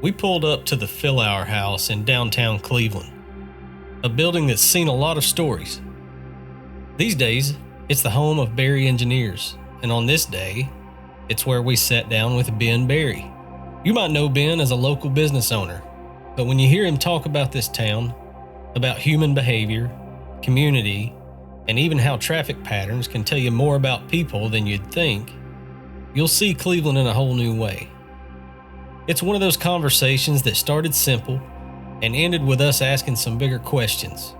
We pulled up to the Fillauer House in downtown Cleveland, a building that's seen a lot of stories. These days, it's the home of Berry engineers, and on this day, it's where we sat down with Ben Berry. You might know Ben as a local business owner, but when you hear him talk about this town, about human behavior, community, and even how traffic patterns can tell you more about people than you'd think, you'll see Cleveland in a whole new way. It's one of those conversations that started simple and ended with us asking some bigger questions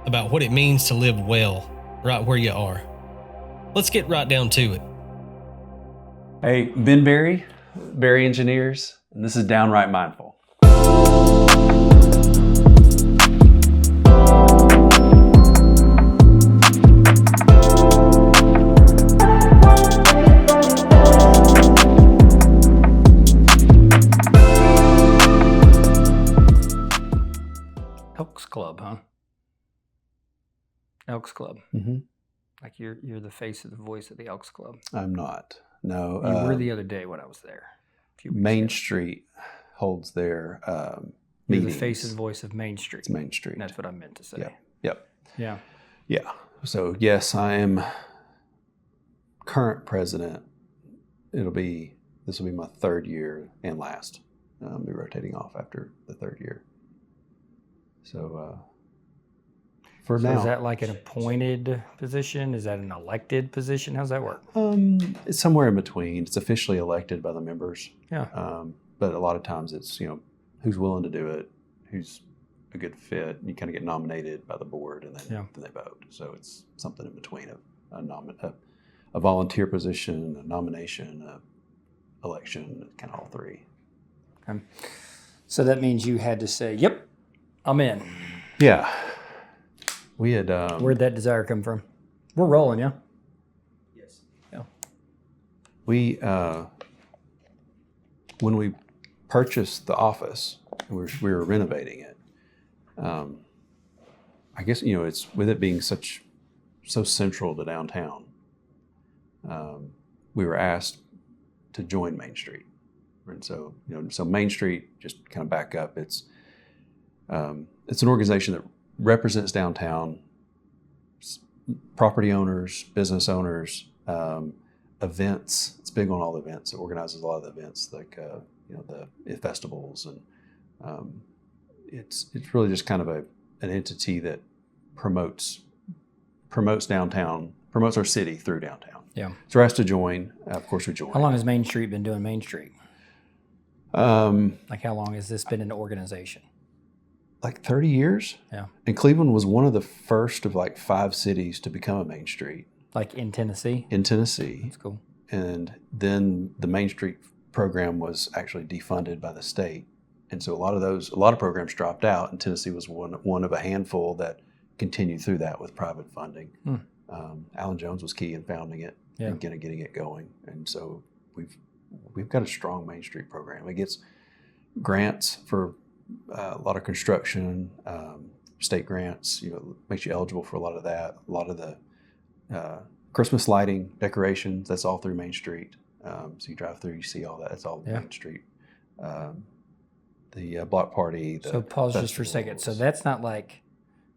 about what it means to live well right where you are. Let's get right down to it. Hey, Ben Berry, Berry Engineers, and this is Downright Mindful. Elks Club, huh? Elks Club. Mm-hmm. Like you're the face of the voice of the Elks Club. I'm not. No. You were the other day when I was there. Main Street holds their You're meetings. the face and voice of Main Street. It's Main Street. That's what I meant to say. Yeah. Yep. Yeah. Yeah. So yes, I am current president. This will be my third year and last. I'll be rotating off after the third year. So for now, Is that like an appointed position? Is that an elected position? How's that work? it's somewhere in between. It's officially elected by the members. Yeah. But a lot of times it's, who's willing to do it, who's a good fit. You kind of get nominated by the board and then they vote. So it's something in between a volunteer position, a nomination, a election, kind of all three. Okay. So that means you had to say, yep, I'm in. Yeah. We had... Where'd that desire come from? We're rolling, yeah? Yes. Yeah. We, when we purchased the office, we were renovating it. I guess, it's with it being so central to downtown, we were asked to join Main Street. And so, so Main Street, just kind of back up, it's an organization that represents downtown, property owners, business owners, events. It's big on all the events. It organizes a lot of the events, like the festivals, and it's really just kind of an entity that promotes downtown, promotes our city through downtown. Yeah. So we're asked to join. Of course, we joined. How long has Main Street been doing Main Street? Like how long has this been an organization? Like 30 years. Yeah. And Cleveland was one of the first of like 5 cities to become a Main Street. Like in Tennessee? In Tennessee. That's cool. And then the Main Street program was actually defunded by the state. And so a lot of programs dropped out, and Tennessee was one of a handful that continued through that with private funding. Alan Jones was key in founding it and getting it going. And so we've got a strong Main Street program. It gets grants for a lot of construction, state grants, makes you eligible for a lot of that. A lot of the Christmas lighting, decorations, that's all through Main Street. So you drive through, you see all that. It's all Main Street. The block party. So pause just for a second. So that's not like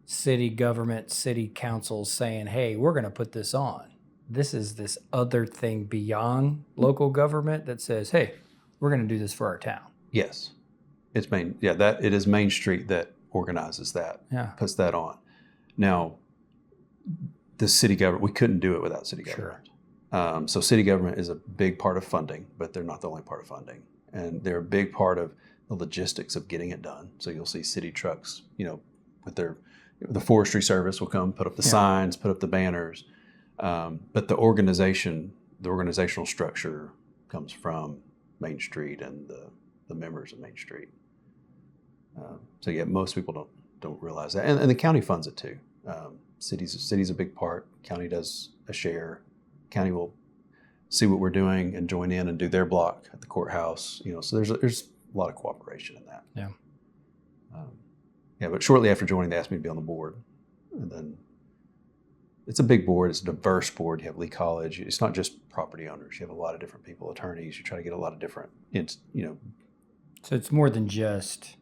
city government, city councils saying, hey, we're going to put this on. This is this other thing beyond local government that says, hey, we're going to do this for our town. Yes. It's it is Main Street that organizes that, puts that on. Now, the city government, we couldn't do it without city government. Sure. So city government is a big part of funding, but they're not the only part of funding. And they're a big part of the logistics of getting it done. So you'll see city trucks, with the forestry service will come, put up the signs, put up the banners. But the organizational structure comes from Main Street and the members of Main Street. Most people don't realize that, and the county funds it too. City's a big part. County does a share. County will see what we're doing and join in and do their block at the courthouse. So there's a lot of cooperation in that. Yeah. But shortly after joining, they asked me to be on the board, and then it's a big board. It's a diverse board. You have Lee College. It's not just property owners. You have a lot of different people, attorneys. You try to get a lot of different, So it's more than just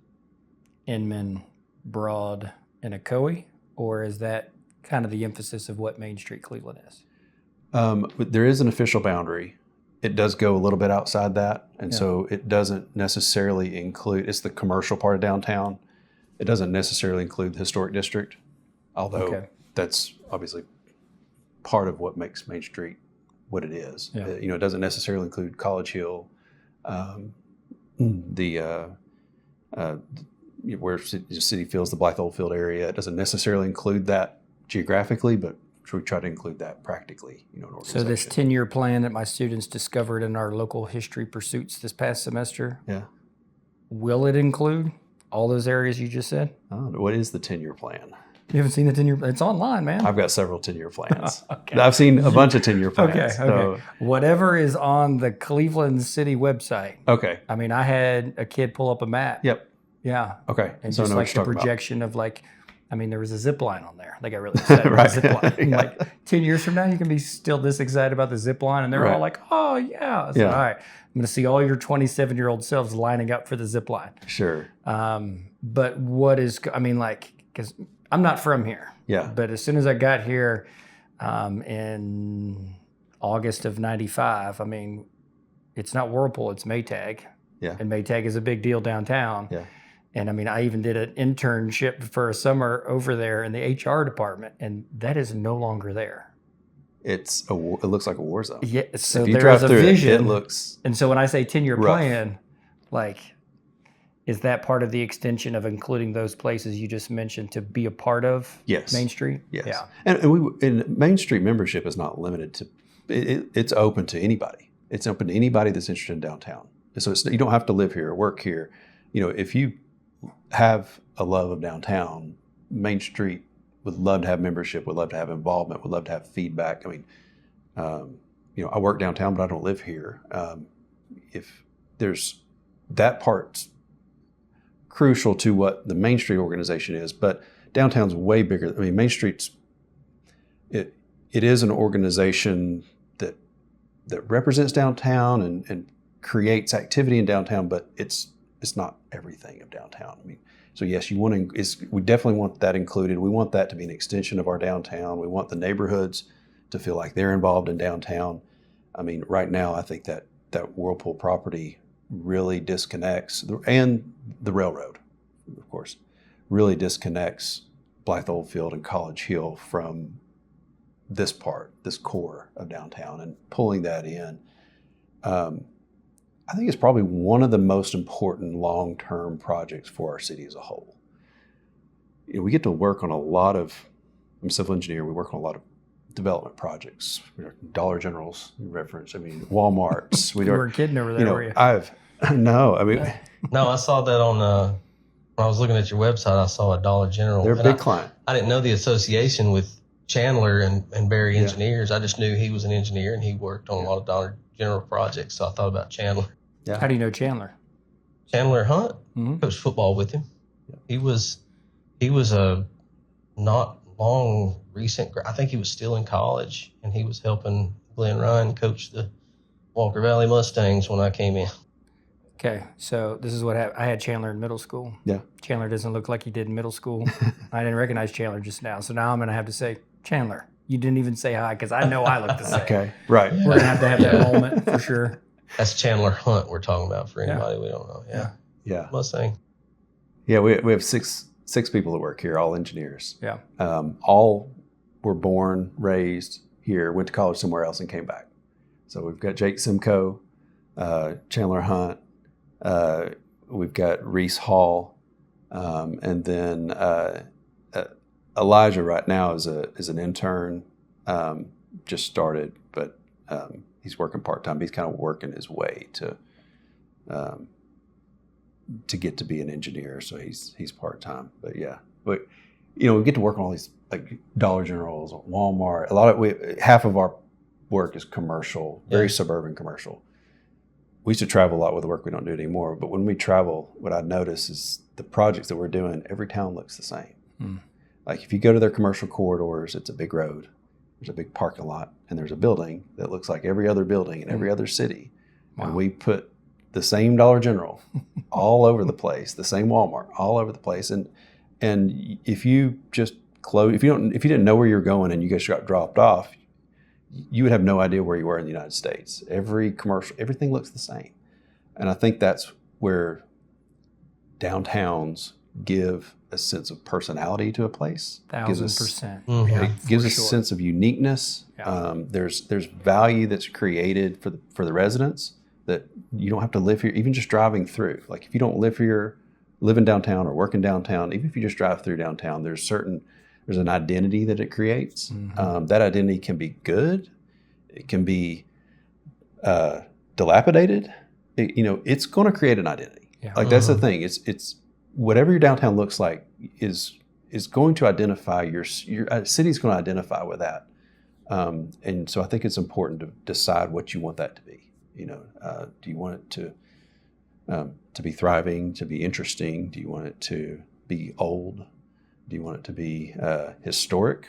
Inman, Broad, and Ocoee, or is that kind of the emphasis of what Main Street Cleveland is? But there is an official boundary. It does go a little bit outside that, and so it doesn't necessarily include, it's the commercial part of downtown. It doesn't necessarily include the historic district, although that's obviously part of what makes Main Street what it is. Yeah. It doesn't necessarily include College Hill, where the city feels the Blythe Oldfield area. It doesn't necessarily include that geographically, but we try to include that practically, in organization. So this 10-year plan that my students discovered in our local history pursuits this past semester, will it include all those areas you just said? What is the 10-year plan? You haven't seen the 10-year plan? It's online, man. I've got several 10-year plans. I've seen a bunch of 10-year plans. Okay. So. Whatever is on the Cleveland City website. Okay. I mean, I had a kid pull up a map. Yep. Yeah. Okay. And so just like the projection of there was a zip line on there. They got really excited about the zip line. Like 10 years from now, you can be still this excited about the zip line. And they're all like, oh, yeah. So, all right. I'm going to see all your 27-year-old selves lining up for the zip line. Sure. But because I'm not from here. Yeah. But as soon as I got here in August of 95, it's not Whirlpool, it's Maytag. Yeah. And Maytag is a big deal downtown. Yeah. And I even did an internship for a summer over there in the HR department, and that is no longer there. It looks like a war zone. Yeah. So if you there's drive a through vision. it looks. And so when I say 10-year rough. plan, is that part of the extension of including those places you just mentioned to be a part of Main Street? Yes. Yeah. And Main Street membership is not limited to, it's open to anybody. It's open to anybody that's interested in downtown. So you don't have to live here or work here. If you have a love of downtown, Main Street would love to have membership, would love to have involvement, would love to have feedback. I work downtown, but I don't live here. If there's that part's crucial to what the Main Street organization is, but downtown's way bigger. Main Street's it is an organization that represents downtown and creates activity in downtown, but it's not everything of downtown. So yes, we definitely want that included. We want that to be an extension of our downtown. We want the neighborhoods to feel like they're involved in downtown. Right now, I think that Whirlpool property really disconnects, and the railroad, of course, really disconnects Blythe Oldfield and College Hill from this core of downtown, and pulling that in. I think it's probably one of the most important long-term projects for our city as a whole. We get to work on I'm a civil engineer, we work on a lot of development projects. Dollar Generals, reference, Walmarts. You weren't kidding over there, were you? No, No, I saw that on, when I was looking at your website, I saw a Dollar General. They're a big client. I didn't know the association with Chandler and Barry Engineers. I just knew he was an engineer and he worked on a lot of Dollar General projects. So I thought about Chandler. Yeah. How do you know Chandler? Chandler Hunt. Mm-hmm. Coached football with him. Yeah. He was a not long recent. I think he was still in college, and he was helping Glenn Ryan coach the Walker Valley Mustangs when I came in. Okay, so this is what happened. I had Chandler in middle school. Yeah. Chandler doesn't look like he did in middle school. I didn't recognize Chandler just now, so now I'm going to have to say, Chandler, you didn't even say hi because I know I look the same. Okay, right. We're going to have that moment for sure. That's Chandler Hunt we're talking about for anybody we don't know. Yeah. Mustang. Yeah, we have six people that work here, all engineers. Yeah. All were born, raised here, went to college somewhere else, and came back. So we've got Jake Simcoe, Chandler Hunt, we've got Reese Hall, and then Elijah right now is an intern, just started, but he's working part-time. He's kind of working his way to get to be an engineer, so he's part-time. But yeah, we get to work on all these like Dollar Generals, Walmart. Half of our work is commercial, very suburban commercial. We used to travel a lot with the work we don't do anymore. But when we travel, what I notice is the projects that we're doing, every town looks the same. Like if you go to their commercial corridors, it's a big road. There's a big parking lot, and there's a building that looks like every other building in every other city. Wow. And we put the same Dollar General all over the place, the same Walmart all over the place. And if you just if you didn't know where you're going and you just got dropped off, you would have no idea where you were in the United States. Every commercial, everything looks the same. And I think that's where downtowns give a sense of personality to a place. 1,000%. It gives us a sense of uniqueness. Yeah. There's value that's created for the residents that you don't have to live here, even just driving through. Like if you don't live in downtown or work in downtown, even if you just drive through downtown, there's an identity that it creates. Mm-hmm. That identity can be good. It can be dilapidated. It's going to create an identity. Yeah. Like that's the thing. It's whatever your downtown looks like is going to identify your city's going to identify with that. And so I think it's important to decide what you want that to be. Do you want it to be thriving, to be interesting? Do you want it to be old? Do you want it to be historic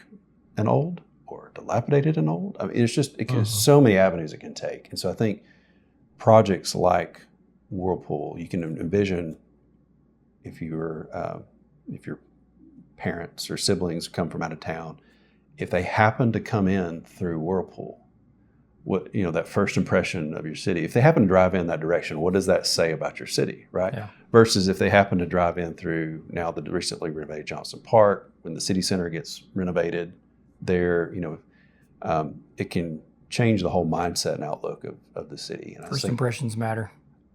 and old, or dilapidated and old? I mean, it's so many avenues it can take. And so I think projects like Whirlpool, you can envision if your parents or siblings come from out of town, if they happen to come in through Whirlpool, what that first impression of your city, if they happen to drive in that direction, what does that say about your city, right? Yeah. Versus if they happen to drive in through now the recently renovated Johnson Park, when the city center gets renovated there, it can change the whole mindset and outlook of the city. And First impressions matter.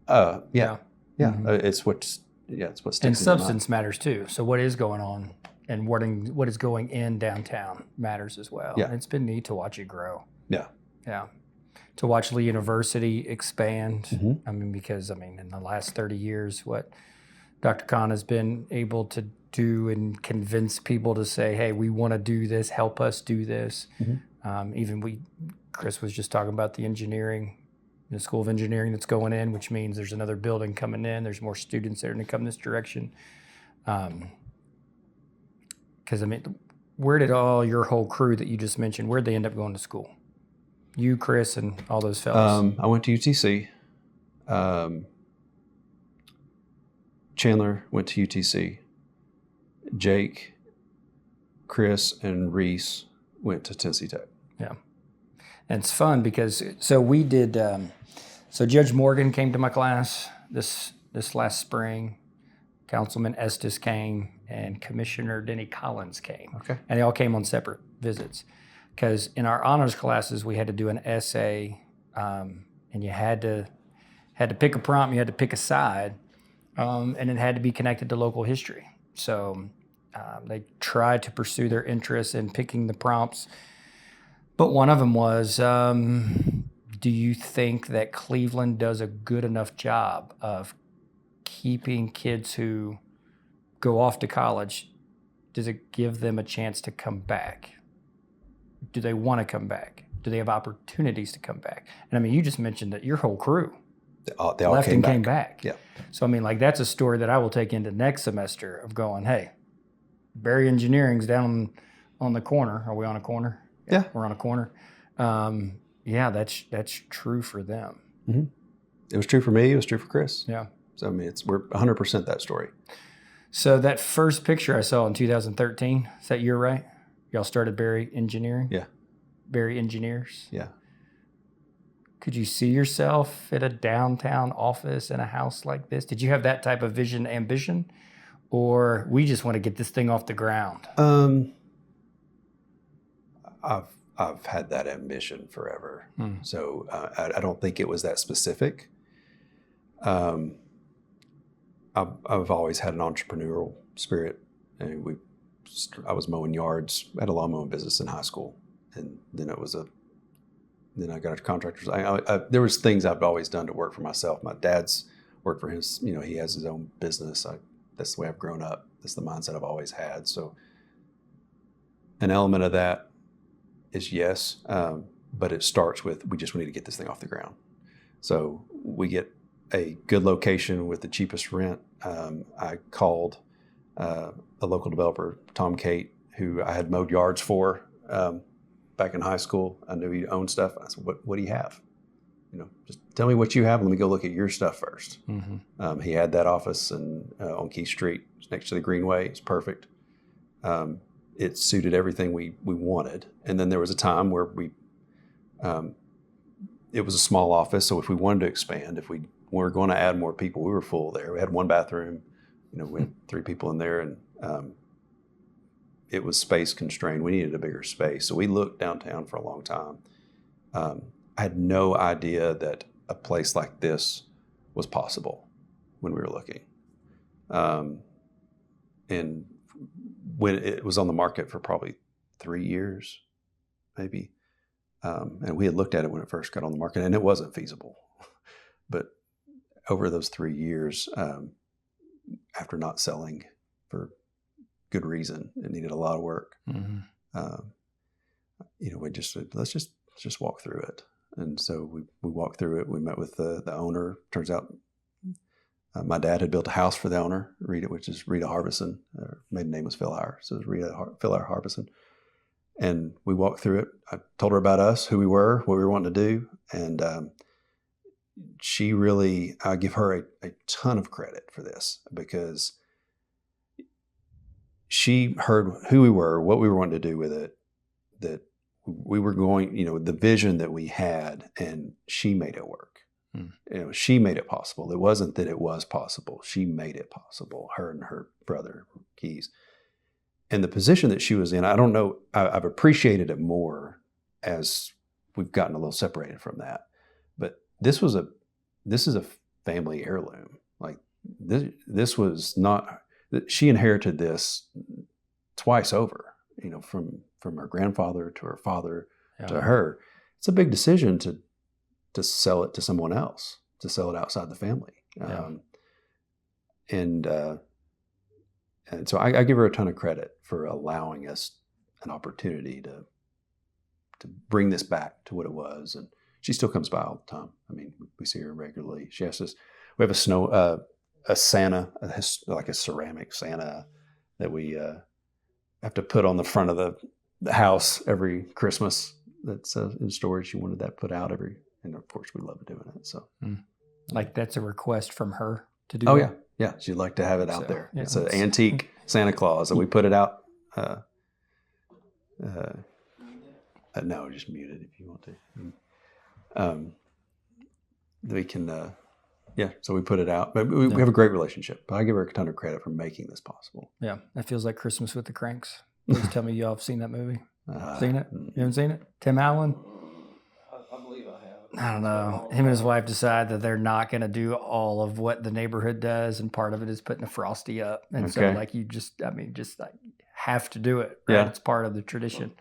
Yeah. Mm-hmm. It's what sticks. And substance matters too. So what is going on and what is going in downtown matters as well. Yeah. And it's been neat to watch it grow. Yeah. Yeah. To watch Lee University expand. Mm-hmm. I mean, because in the last 30 years, what Dr. Khan has been able to do and convince people to say, hey, we want to do this, help us do this. Mm-hmm. Chris was just talking about the School of Engineering that's going in, which means there's another building coming in. There's more students that are going to come this direction. Because, where did all your whole crew that you just mentioned, where'd they end up going to school? You, Chris, and all those fellas. I went to UTC. Chandler went to UTC. Jake, Chris, and Reese went to Tennessee Tech. Yeah. And it's fun because, so we did, so Judge Morgan came to my class this last spring. Councilman Estes came, and Commissioner Denny Collins came. Okay. And they all came on separate visits. Because in our honors classes, we had to do an essay, and you had to pick a prompt, you had to pick a side, and it had to be connected to local history. So they tried to pursue their interests in picking the prompts. But one of them was, do you think that Cleveland does a good enough job of keeping kids who go off to college? Does it give them a chance to come back? Do they want to come back? Do they have opportunities to come back? And you just mentioned that your whole crew they all left and came back. Yeah. So that's a story that I will take into next semester of going, hey, Barry Engineering's down on the corner. Are we on a corner? Yeah. We're on a corner. That's true for them. Mm-hmm. It was true for me. It was true for Chris. Yeah. So we're 100% that story. So that first picture I saw in 2013, is that year right? Y'all started Barry Engineering? Yeah. Barry Engineers? Yeah. Could you see yourself at a downtown office in a house like this? Did you have that type of vision, ambition? Or we just want to get this thing off the ground? I've had that ambition forever. So I don't think it was that specific. I've always had an entrepreneurial spirit. And I was mowing yards. I had a lawn mowing business in high school, and then then I got a contractor's. There was things I've always done to work for myself. My dad's worked for his. He has his own business. That's the way I've grown up. That's the mindset I've always had. So an element of that is yes, but it starts with we need to get this thing off the ground. So we get a good location with the cheapest rent. I called a local developer, Tom Cate, who I had mowed yards for back in high school. I knew he owned stuff. I said, what do you have? just tell me what you have. Let me go look at your stuff first. Mm-hmm. He had that office on Key Street next to the Greenway. It's perfect. It suited everything we wanted. And then there was a time where it was a small office. So if we wanted to expand, if we were going to add more people, we were full there. We had one bathroom, we had 3 people in there, and it was space constrained. We needed a bigger space. So we looked downtown for a long time. I had no idea that a place like this was possible when we were looking. And when it was on the market for probably 3 years, maybe. And we had looked at it when it first got on the market, and it wasn't feasible. But over those 3 years, after not selling for good reason, it needed a lot of work. Mm-hmm. We just said, let's just walk through it. And so we walked through it. We met with the owner. Turns out my dad had built a house for the owner, Rita, which is Rita Harbison. Her maiden name was Fillauer, so it was Fillauer Harbison. And we walked through it. I told her about us, who we were, what we were wanting to do. And she really, I give her a ton of credit for this, because she heard who we were, what we were wanting to do with it, that we were going, the vision that we had, and she made it work. She made it possible. It wasn't that it was possible. She made it possible, her and her brother, Keys. And the position that she was in, I don't know, I've appreciated it more as we've gotten a little separated from that. But this is a family heirloom. Like this was not, she inherited this twice over, from her grandfather to her father to her. It's a big decision to sell it to someone else, to sell it outside the family. And so I give her a ton of credit for allowing us an opportunity to bring this back to what it was. And she still comes by all the time. I mean, we see her regularly. She has this, we have a Santa, like a ceramic Santa that we have to put on the front of the house every Christmas. That's in storage. She wanted that put out and of course we love doing it. So, like that's a request from her to do. Oh that? yeah, she'd like to have it out there. Yeah, it's an antique Santa Claus, and we put it out. No, just mute it if you want to. We can, so we put it out. But we have a great relationship. But I give her a ton of credit for making this possible. Yeah, that feels like Christmas with the Cranks. Please tell me y'all have seen that movie. Seen it? You haven't seen it? Tim Allen? I believe I have. I don't know. Him and his wife decide that they're not going to do all of what the neighborhood does, and part of it is putting a Frosty up. And so, like, you just have to do it. Right? Yeah, it's part of the tradition.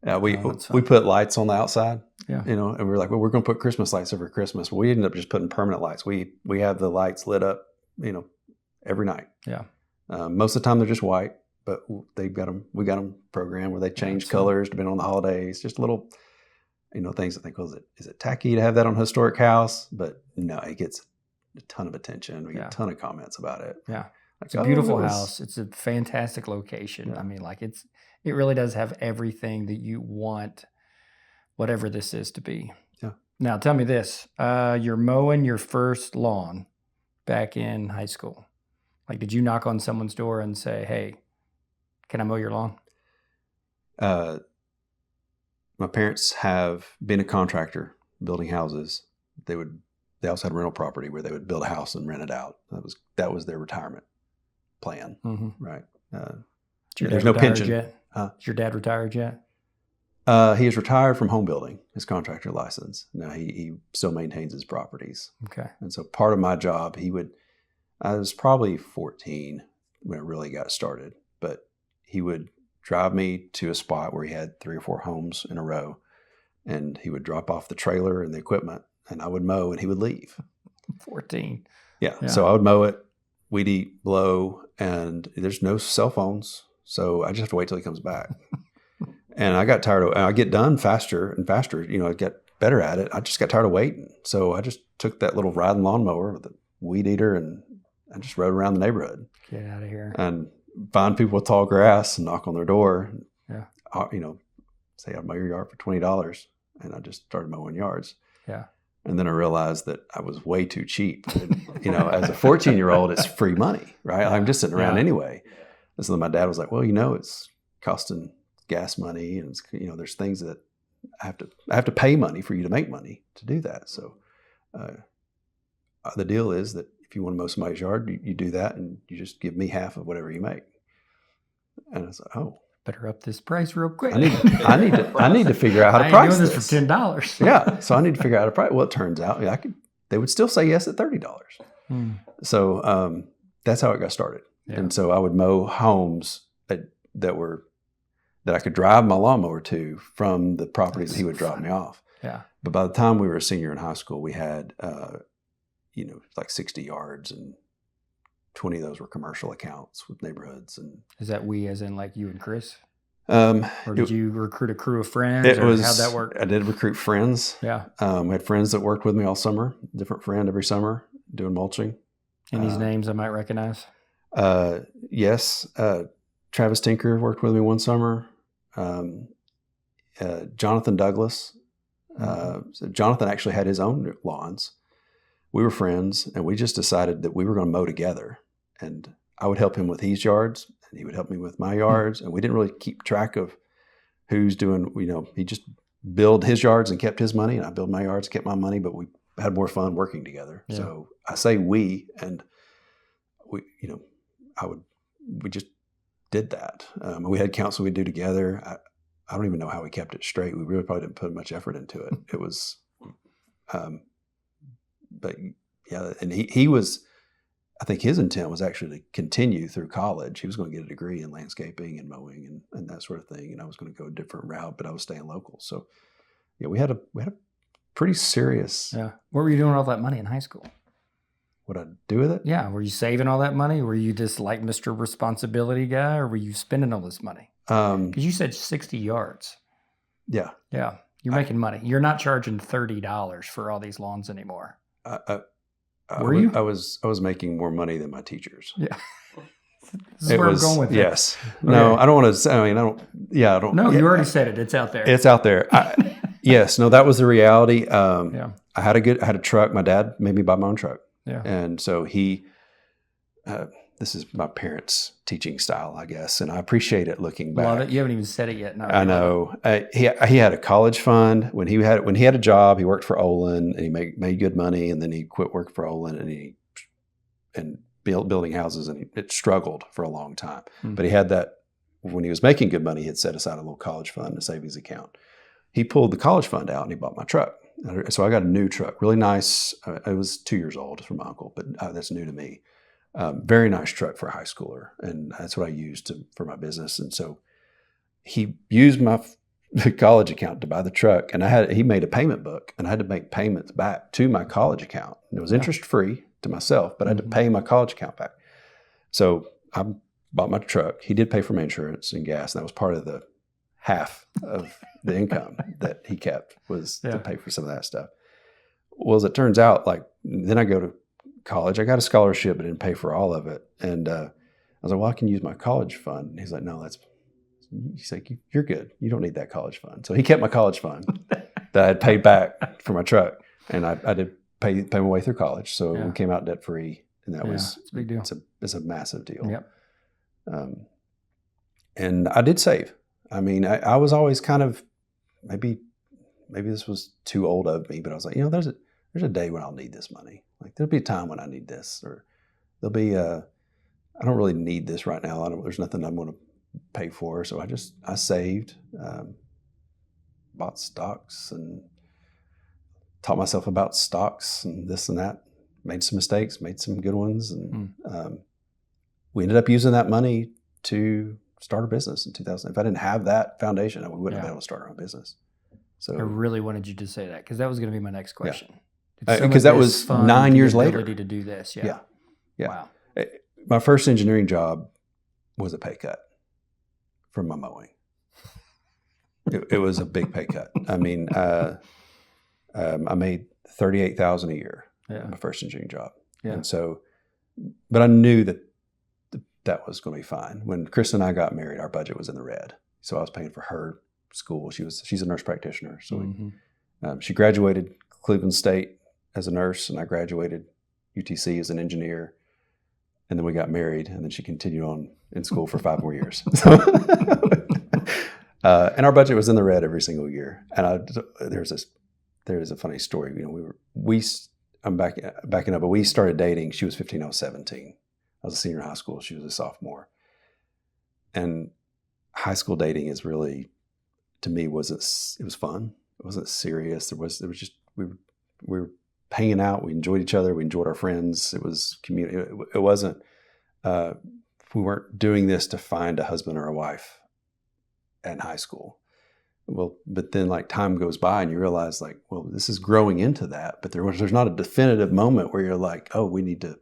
We put lights on the outside. Yeah, and we're like, well, we're going to put Christmas lights over Christmas. Well, we ended up just putting permanent lights. We have the lights lit up, every night. Yeah. Most of the time they're just white, but we got them programmed where they change colors depending on the holidays. Just little, things that think, well, is it tacky to have that on a historic house? But no, it gets a ton of attention. We get a ton of comments about it. Yeah. It's a beautiful house. It's a fantastic location. Yeah. I mean, like it really does have everything that you want, whatever this is to be. Yeah. Now tell me this, you're mowing your first lawn back in high school. Like, did you knock on someone's door and say, hey, can I mow your lawn? My parents have been a contractor building houses. They also had rental property where they would build a house and rent it out. That was their retirement plan, right? There's no pension. Is your dad retired yet? He is retired from home building, his contractor license. Now he still maintains his properties. Okay. And so part of my job, I was probably 14 when it really got started, but he would drive me to a spot where he had 3 or 4 homes in a row, and he would drop off the trailer and the equipment, and I would mow and he would leave. 14. Yeah. So I would mow it, weed eat, blow, and there's no cell phones. So I just have to wait till he comes back. And I got tired I get done faster and faster. I get better at it. I just got tired of waiting. So I just took that little riding lawnmower with a weed eater and I just rode around the neighborhood. Get out of here. And find people with tall grass and knock on their door. Yeah. Say I'll mow your yard for $20. and I just started mowing yards. Yeah. And then I realized that I was way too cheap. And, as a 14-year-old, it's free money, right? I'm just sitting around anyway. And so then my dad was like, well, it's costing gas money, and there's things that I have to pay money for you to make money to do that. So the deal is that if you want to mow somebody's yard, you do that, and you just give me half of whatever you make. And I was like, oh, better up this price real quick. I need to figure out how to price this for $10. Yeah, so I need to figure out how to price. Well, it turns out they would still say yes at $30. So that's how it got started. Yeah. And so I would mow homes that I could drive my lawnmower to from the properties that he would drop me off. Yeah. But by the time we were a senior in high school, we had like 60 yards, and 20 of those were commercial accounts with neighborhoods. And is that we as in like you and Chris? Or did you recruit a crew of friends? How'd that work? I did recruit friends. Yeah. We had friends that worked with me all summer, different friend every summer doing mulching. Any names I might recognize? Yes. Travis Tinker worked with me one summer. Jonathan Douglas. So Jonathan actually had his own lawns. We were friends, and we just decided that we were going to mow together. And I would help him with his yards, and he would help me with my yards. And we didn't really keep track of who's doing, he just billed his yards and kept his money, and I billed my yards and kept my money, but we had more fun working together. Yeah. So I say we, and we just did that. We had council we'd do together. I don't even know how we kept it straight. We really probably didn't put much effort into it. It was, but yeah, and he was, I think his intent was actually to continue through college. He was going to get a degree in landscaping and mowing and that sort of thing. And I was going to go a different route, but I was staying local. So yeah, we had a pretty serious. Yeah. What were you doing with all that money in high school? What I do with it? Yeah. Were you saving all that money? Were you just like Mr. Responsibility guy, or were you spending all this money? Because you said 60 yards. Yeah. Yeah. You're making money. You're not charging $30 for all these lawns anymore. Were you? I was making more money than my teachers. Yeah. This is where I'm going with it. Yes. No, okay. I don't want to say, I don't. No, you already said it. It's out there. It's out there. Yes. No, that was the reality. I had a truck. My dad made me buy my own truck. Yeah. And so this is my parents' teaching style, I guess, and I appreciate it looking back. Love it. You haven't even said it yet. No, I know. He had a college fund when he had a job. He worked for Olin, and he made good money, and then he quit working for Olin, and building houses, and it struggled for a long time. Mm-hmm. But he had that when he was making good money. He had set aside a little college fund, a savings account. He pulled the college fund out, and he bought my truck. So I got a new truck, really nice. It was 2 years old from my uncle, but that's new to me. Very nice truck for a high schooler, and that's what I used for my business. And so he used my college account to buy the truck, and he made a payment book, and I had to make payments back to my college account. And it was interest free to myself, but I had to pay my college account back. So I bought my truck. He did pay for my insurance and gas, and that was part of the half of the income that he kept was to pay for some of that stuff. Well, as it turns out, then I go to college. I got a scholarship, but didn't pay for all of it. And I was like, well, I can use my college fund. And he's like, no, he's like, you're good. You don't need that college fund. So he kept my college fund that I had paid back for my truck. And I did pay my way through college. So we came out debt free. And that was it's a big deal. It's a massive deal. Yep. And I did save. I mean, I was always kind of, maybe this was too old of me, but I was like, there's a day when I'll need this money. There'll be a time when I need this, or there'll be I don't really need this right now. There's nothing I'm going to pay for. So I saved, bought stocks, and taught myself about stocks and this and that, made some mistakes, made some good ones. And we ended up using that money to start a business in 2000. If I didn't have that foundation, we wouldn't have been able to start our own business. So I really wanted you to say that, because that was going to be my next question. Because that was 9 years later. To do this, yeah. Wow. My first engineering job was a pay cut from my mowing. It was a big pay cut. I mean, I made $38,000 a year. Yeah. My first engineering job. Yeah. And so, but I knew that was going to be fine. When Chris and I got married, our budget was in the red. So I was paying for her school. She's a nurse practitioner. So She graduated Cleveland State as a nurse, and I graduated UTC as an engineer. And then we got married, and then she continued on in school for 5 more years. And our budget was in the red every single year. And there's a funny story. You know, I'm backing up, but we started dating. She was 15, I was 17. I was a senior in high school. She was a sophomore. And high school dating is really, to me, it was fun. It wasn't serious. There was just, we were hanging out. We enjoyed each other. We enjoyed our friends. It was community. It wasn't, we weren't doing this to find a husband or a wife in high school. Well, but then like time goes by and you realize like, well, this is growing into that, but there's not a definitive moment where you're like, oh, we need to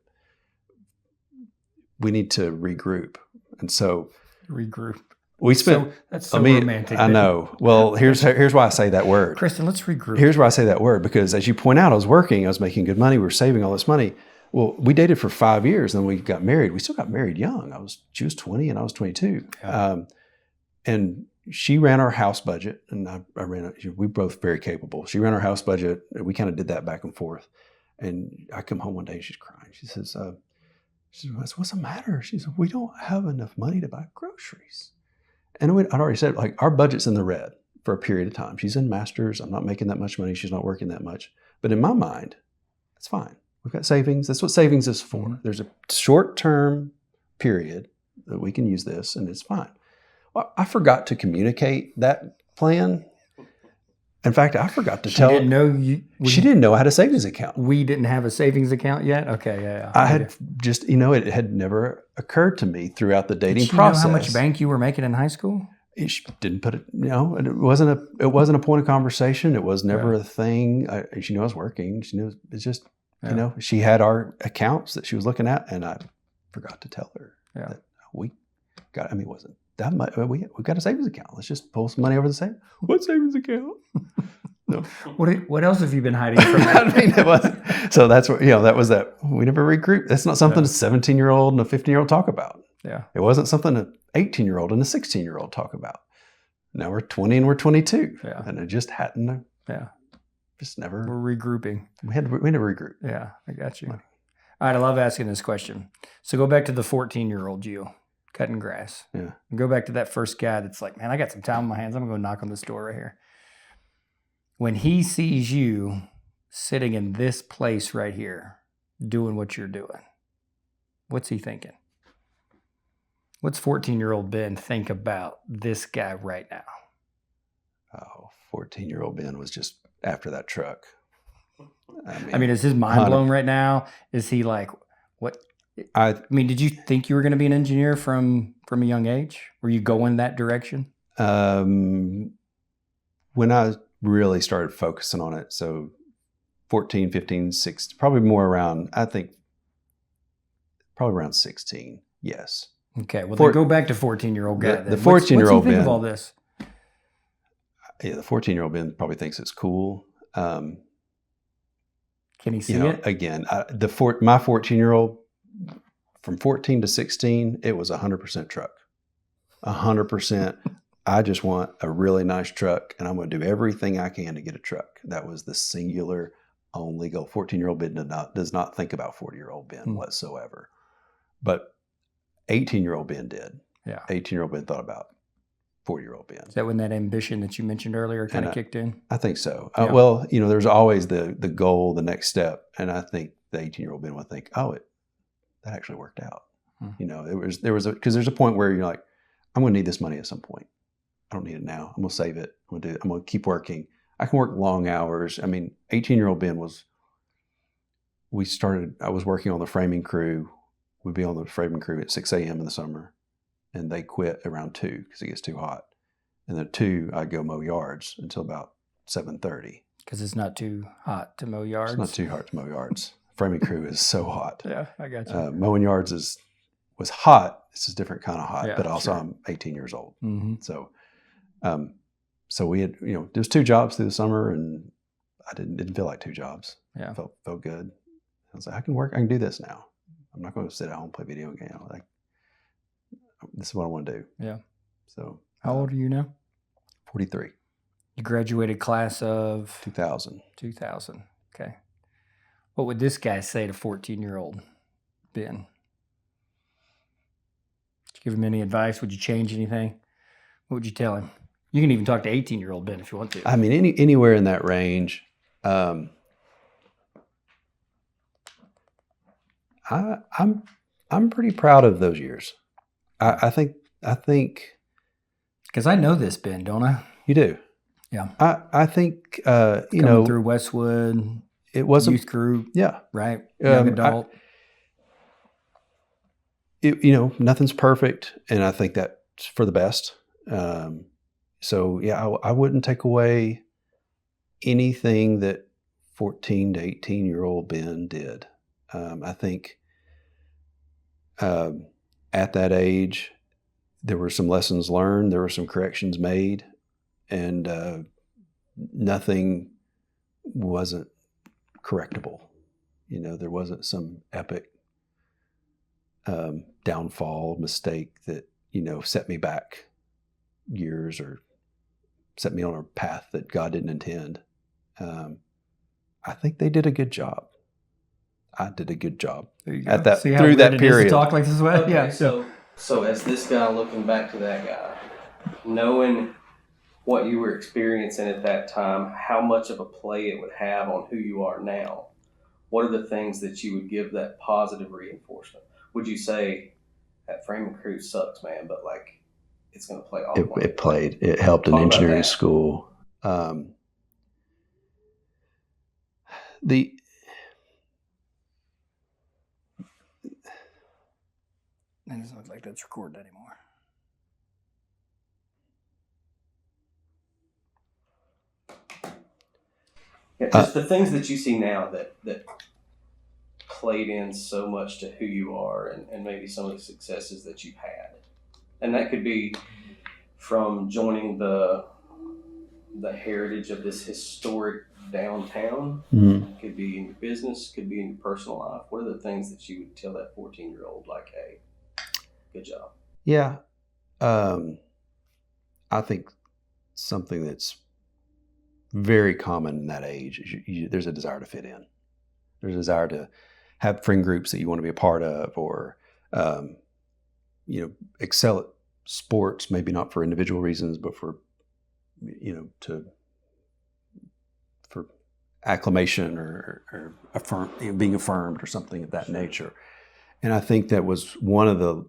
regroup. And so regroup. We spent, that's so romantic. I know. Well, here's why I say that word. Kristen, let's regroup. Here's why I say that word, because as you point out, I was working, I was making good money. We were saving all this money. Well, we dated for 5 years, and then we got married. We still got married young. She was 20 and I was 22. Yeah. And she ran our house budget, and I ran it. We were both very capable. She ran our house budget. We kind of did that back and forth. And I come home one day, she's crying. She says, what's the matter? She said, we don't have enough money to buy groceries. And I'd already said, like, our budget's in the red for a period of time. She's in master's. I'm not making that much money. She's not working that much. But in my mind, it's fine. We've got savings. That's what savings is for. Mm-hmm. There's a short-term period that we can use this, and it's fine. Well, I forgot to communicate that plan. In fact, I forgot to tell her. She didn't know I had a savings account. We didn't have a savings account yet? Okay, yeah. I had just, it had never occurred to me throughout the dating process. Know how much bank you were making in high school? She didn't put it, it wasn't a point of conversation. It was never a thing. She knew I was working. She knew it's just, she had our accounts that she was looking at, and I forgot to tell her that we got, it wasn't that much. We've got a savings account. Let's just pull some money over the savings. What savings account? No. What else have you been hiding from me? It wasn't. So that's what, that was that. We never regrouped. That's not something a 17-year-old and a 15-year-old talk about. Yeah. It wasn't something an 18-year-old and a 16-year-old talk about. Now we're 20 and we're 22. Yeah. And it just hadn't. Just never. We're regrouping. We never regrouped. Yeah, I got you. All right, I love asking this question. So go back to the 14-year-old you. Cutting grass. Yeah. And go back to that first guy that's like, man, I got some time on my hands. I'm going to go knock on this door right here. When he sees you sitting in this place right here, doing what you're doing, what's he thinking? What's 14-year-old Ben think about this guy right now? Oh, 14-year-old Ben was just after that truck. I mean, is his mind blown right now? Is he like, what? I mean, did you think you were going to be an engineer from a young age? Were you going that direction? When I really started focusing on it, so 14, 15, 16, probably more around, I think, probably around 16, yes. Okay, well, then go back to 14-year-old guy. The 14-year-old Ben. What's he think of all this? Yeah, the 14-year-old Ben probably thinks it's cool. Can he see it? Again, my 14-year-old, from 14 to 16, it was 100% truck. 100%. I just want a really nice truck, and I'm going to do everything I can to get a truck. That was the singular only goal. 14-year-old Ben does not think about 40-year-old Ben whatsoever. But 18-year-old Ben did. Yeah. 18-year-old Ben thought about 40-year-old Ben. Is that when that ambition that you mentioned earlier kind of kicked in? I think so. Yeah. Well, there's always the goal, the next step. And I think the 18-year-old Ben would think, that actually worked out. Because there's a point where you're like, I'm going to need this money at some point. I don't need it now. I'm going to save it. I'm going to keep working. I can work long hours. I mean, 18-year-old Ben I was working on the framing crew. We'd be on the framing crew at 6 a.m. in the summer, and they quit around 2 because it gets too hot. And then at 2, I'd go mow yards until about 7:30. Because it's not too hot to mow yards? It's not too hot to mow yards. Framing crew is so hot. Yeah, I got you. Mowing yards was hot. It's a different kind of hot, but also I'm 18 years old. Mm-hmm. So we had, there's 2 jobs through the summer, and I didn't feel like 2 jobs. Yeah. Felt good. I was like, I can do this now. I'm not going to sit at home and play video games. Like, this is what I want to do. Yeah. So. How old are you now? 43. You graduated class of 2000. 2000. Okay. What would this guy say to 14-year-old Ben? Did you give him any advice? Would you change anything? What would you tell him? You can even talk to 18-year-old Ben if you want to. I mean, anywhere in that range. I'm pretty proud of those years. I think because I know this, Ben, don't I? you do. Yeah. I think Coming through Westwood, it wasn't youth group, yeah. right? Young adult. Nothing's perfect, and I think that's for the best. So yeah, I wouldn't take away anything that 14 to 18-year-old Ben did. I think at that age, there were some lessons learned, there were some corrections made, and nothing wasn't correctable. There wasn't some epic downfall mistake that set me back years or set me on a path that God didn't intend. I think they did a good job. I did a good job at that through that period. Talk like this way, Okay, yeah. So as this guy looking back to that guy, knowing what you were experiencing at that time, how much of a play it would have on who you are now, what are the things that you would give that positive reinforcement? Would you say that framing crew sucks, man, but like it's going to play off? It played. It helped in engineering school. It doesn't look like that's recorded anymore. Yeah, just the things that you see now that played in so much to who you are and maybe some of the successes that you've had. And that could be from joining the heritage of this historic downtown. Mm-hmm. Could be in your business, could be in your personal life. What are the things that you would tell that 14-year-old, like, hey, good job? Yeah. I think something that's very common in that age is there's a desire to fit in. There's a desire to have friend groups that you want to be a part of, or excel at sports, maybe not for individual reasons, but for for acclamation or being affirmed or something of that nature. And I think that was one of the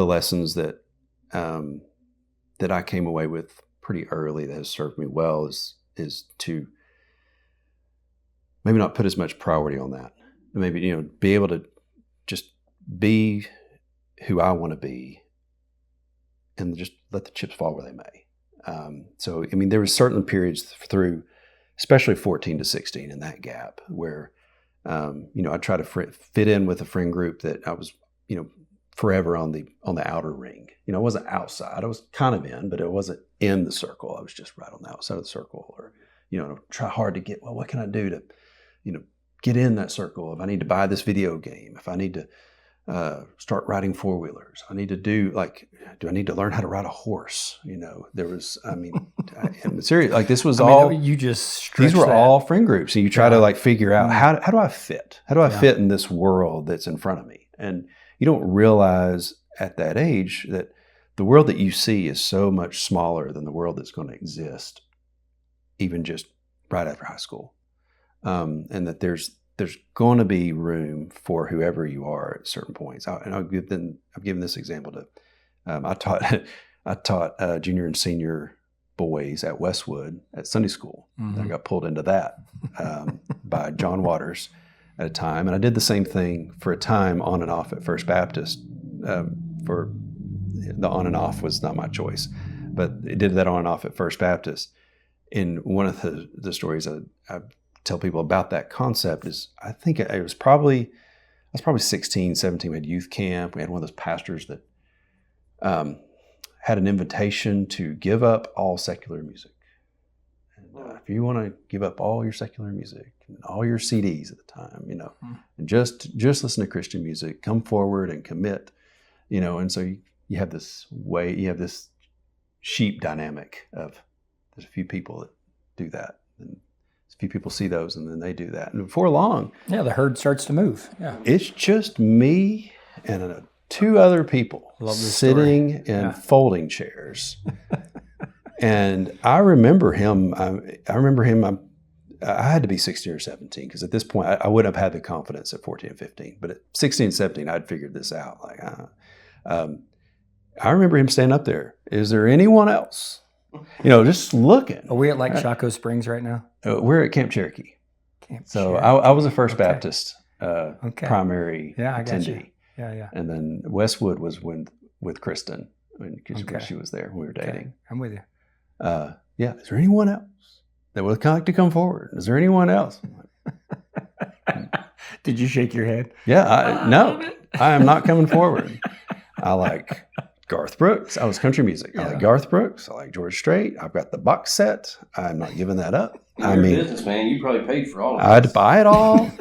lessons that that I came away with pretty early that has served me well is to maybe not put as much priority on that. Maybe, be able to just be who I want to be and just let the chips fall where they may. So, I mean, there were certain periods through, especially 14 to 16 in that gap where, I try to fit in with a friend group that I was, forever on the outer ring. I wasn't outside. I was kind of in, but it wasn't in the circle. I was just right on the outside of the circle, or, try hard to get, what can I do to, get in that circle? If I need to buy this video game, if I need to start riding four-wheelers, I need to do I need to learn how to ride a horse? There was, I'm serious. Like this was these were all friend groups. And you try to figure out how do I fit? How do I fit in this world that's in front of me? And you don't realize at that age that the world that you see is so much smaller than the world that's going to exist even just right after high school. And that there's going to be room for whoever you are at certain points. I've given this example to, I taught junior and senior boys at Westwood at Sunday school. Mm-hmm. I got pulled into that by John Waters at a time. And I did the same thing for a time on and off at First Baptist. For the on and off was not my choice, but it did that on and off at First Baptist. And one of the stories I tell people about that concept is, I was probably 16, 17. We had youth camp. We had one of those pastors that had an invitation to give up all secular music. And if you want to give up all your secular music and all your CDs at the time, and just listen to Christian music, come forward and commit, and so you have this sheep dynamic of There's a few people that do that. And a few people see those and then they do that. And before long, Yeah, the herd starts to move. Yeah. it's just me and 2 other people Love this sitting in folding chairs. And I remember him. I had to be 16 or 17 because at this point I wouldn't have had the confidence at 14 and 15. But at 16 and 17, I'd figured this out. Like, I remember him standing up there. Is there anyone else? Just looking. Are we at like Chaco Springs right now? We're at Camp Cherokee. Camp So Cherokee. I was a First Okay. Baptist primary Yeah, I got attendee. you. Yeah. And then Westwood was with Kristen because Okay. she was there when we were dating. Okay. I'm with you. Is there anyone else that would like to come forward? Is there anyone else? Did you shake your head? Yeah, no, I am not coming forward. I like Garth Brooks. I was country music. I like Garth Brooks. I like George Strait. I've got the box set. I'm not giving that up. You're a businessman. You probably paid for all of I'd this. buy it all.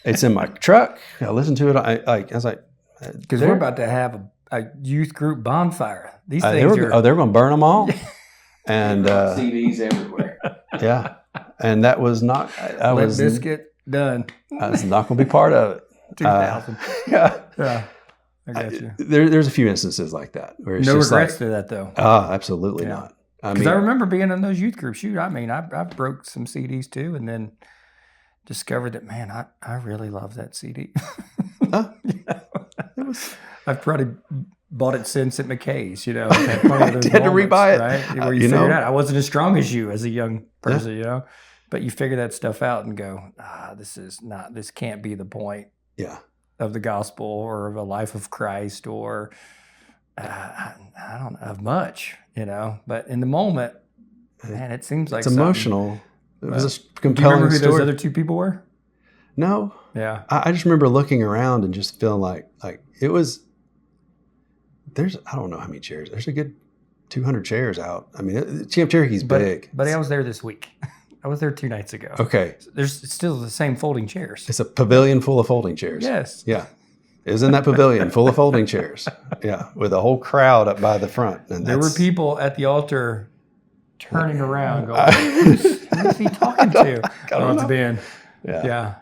It's in my truck. I listen to it. I was like, Because we're about to have a youth group bonfire. These things they're going to burn them all. And CDs everywhere. yeah, and that was not. I Limp was Biscuit done. I was not going to be part of it. 2000. Yeah, Yeah, I got you. there's a few instances like that where it's No just regrets to that though. absolutely Yeah. not. Because I remember being in those youth groups. Shoot, I mean, I broke some CDs too, and then discovered that, man, I really love that CD. I've probably bought it since at McKay's. I've had plenty of those had to moments, rebuy it. right? Where you figure it out. I wasn't as strong as you as a young person, but you figure that stuff out and go, this can't be the point yeah. of the gospel or of a life of Christ or I don't know of much, But in the moment, man, it seems like It's emotional. It was a Do you compelling remember who story. those other 2 people were? No, Yeah. I just remember looking around and just feeling like it was. I don't know how many chairs. There's a good 200 chairs out. I mean, Camp Cherokee's big. But I was there this week. I was there 2 nights ago. Okay, There's still the same folding chairs. it's a pavilion full of folding chairs. Yes. Yeah. It was in that pavilion full of folding chairs. Yeah. With a whole crowd up by the front. And There were people at the altar turning around going, who's he talking to? Oh, it's Ben. Yeah. Yeah.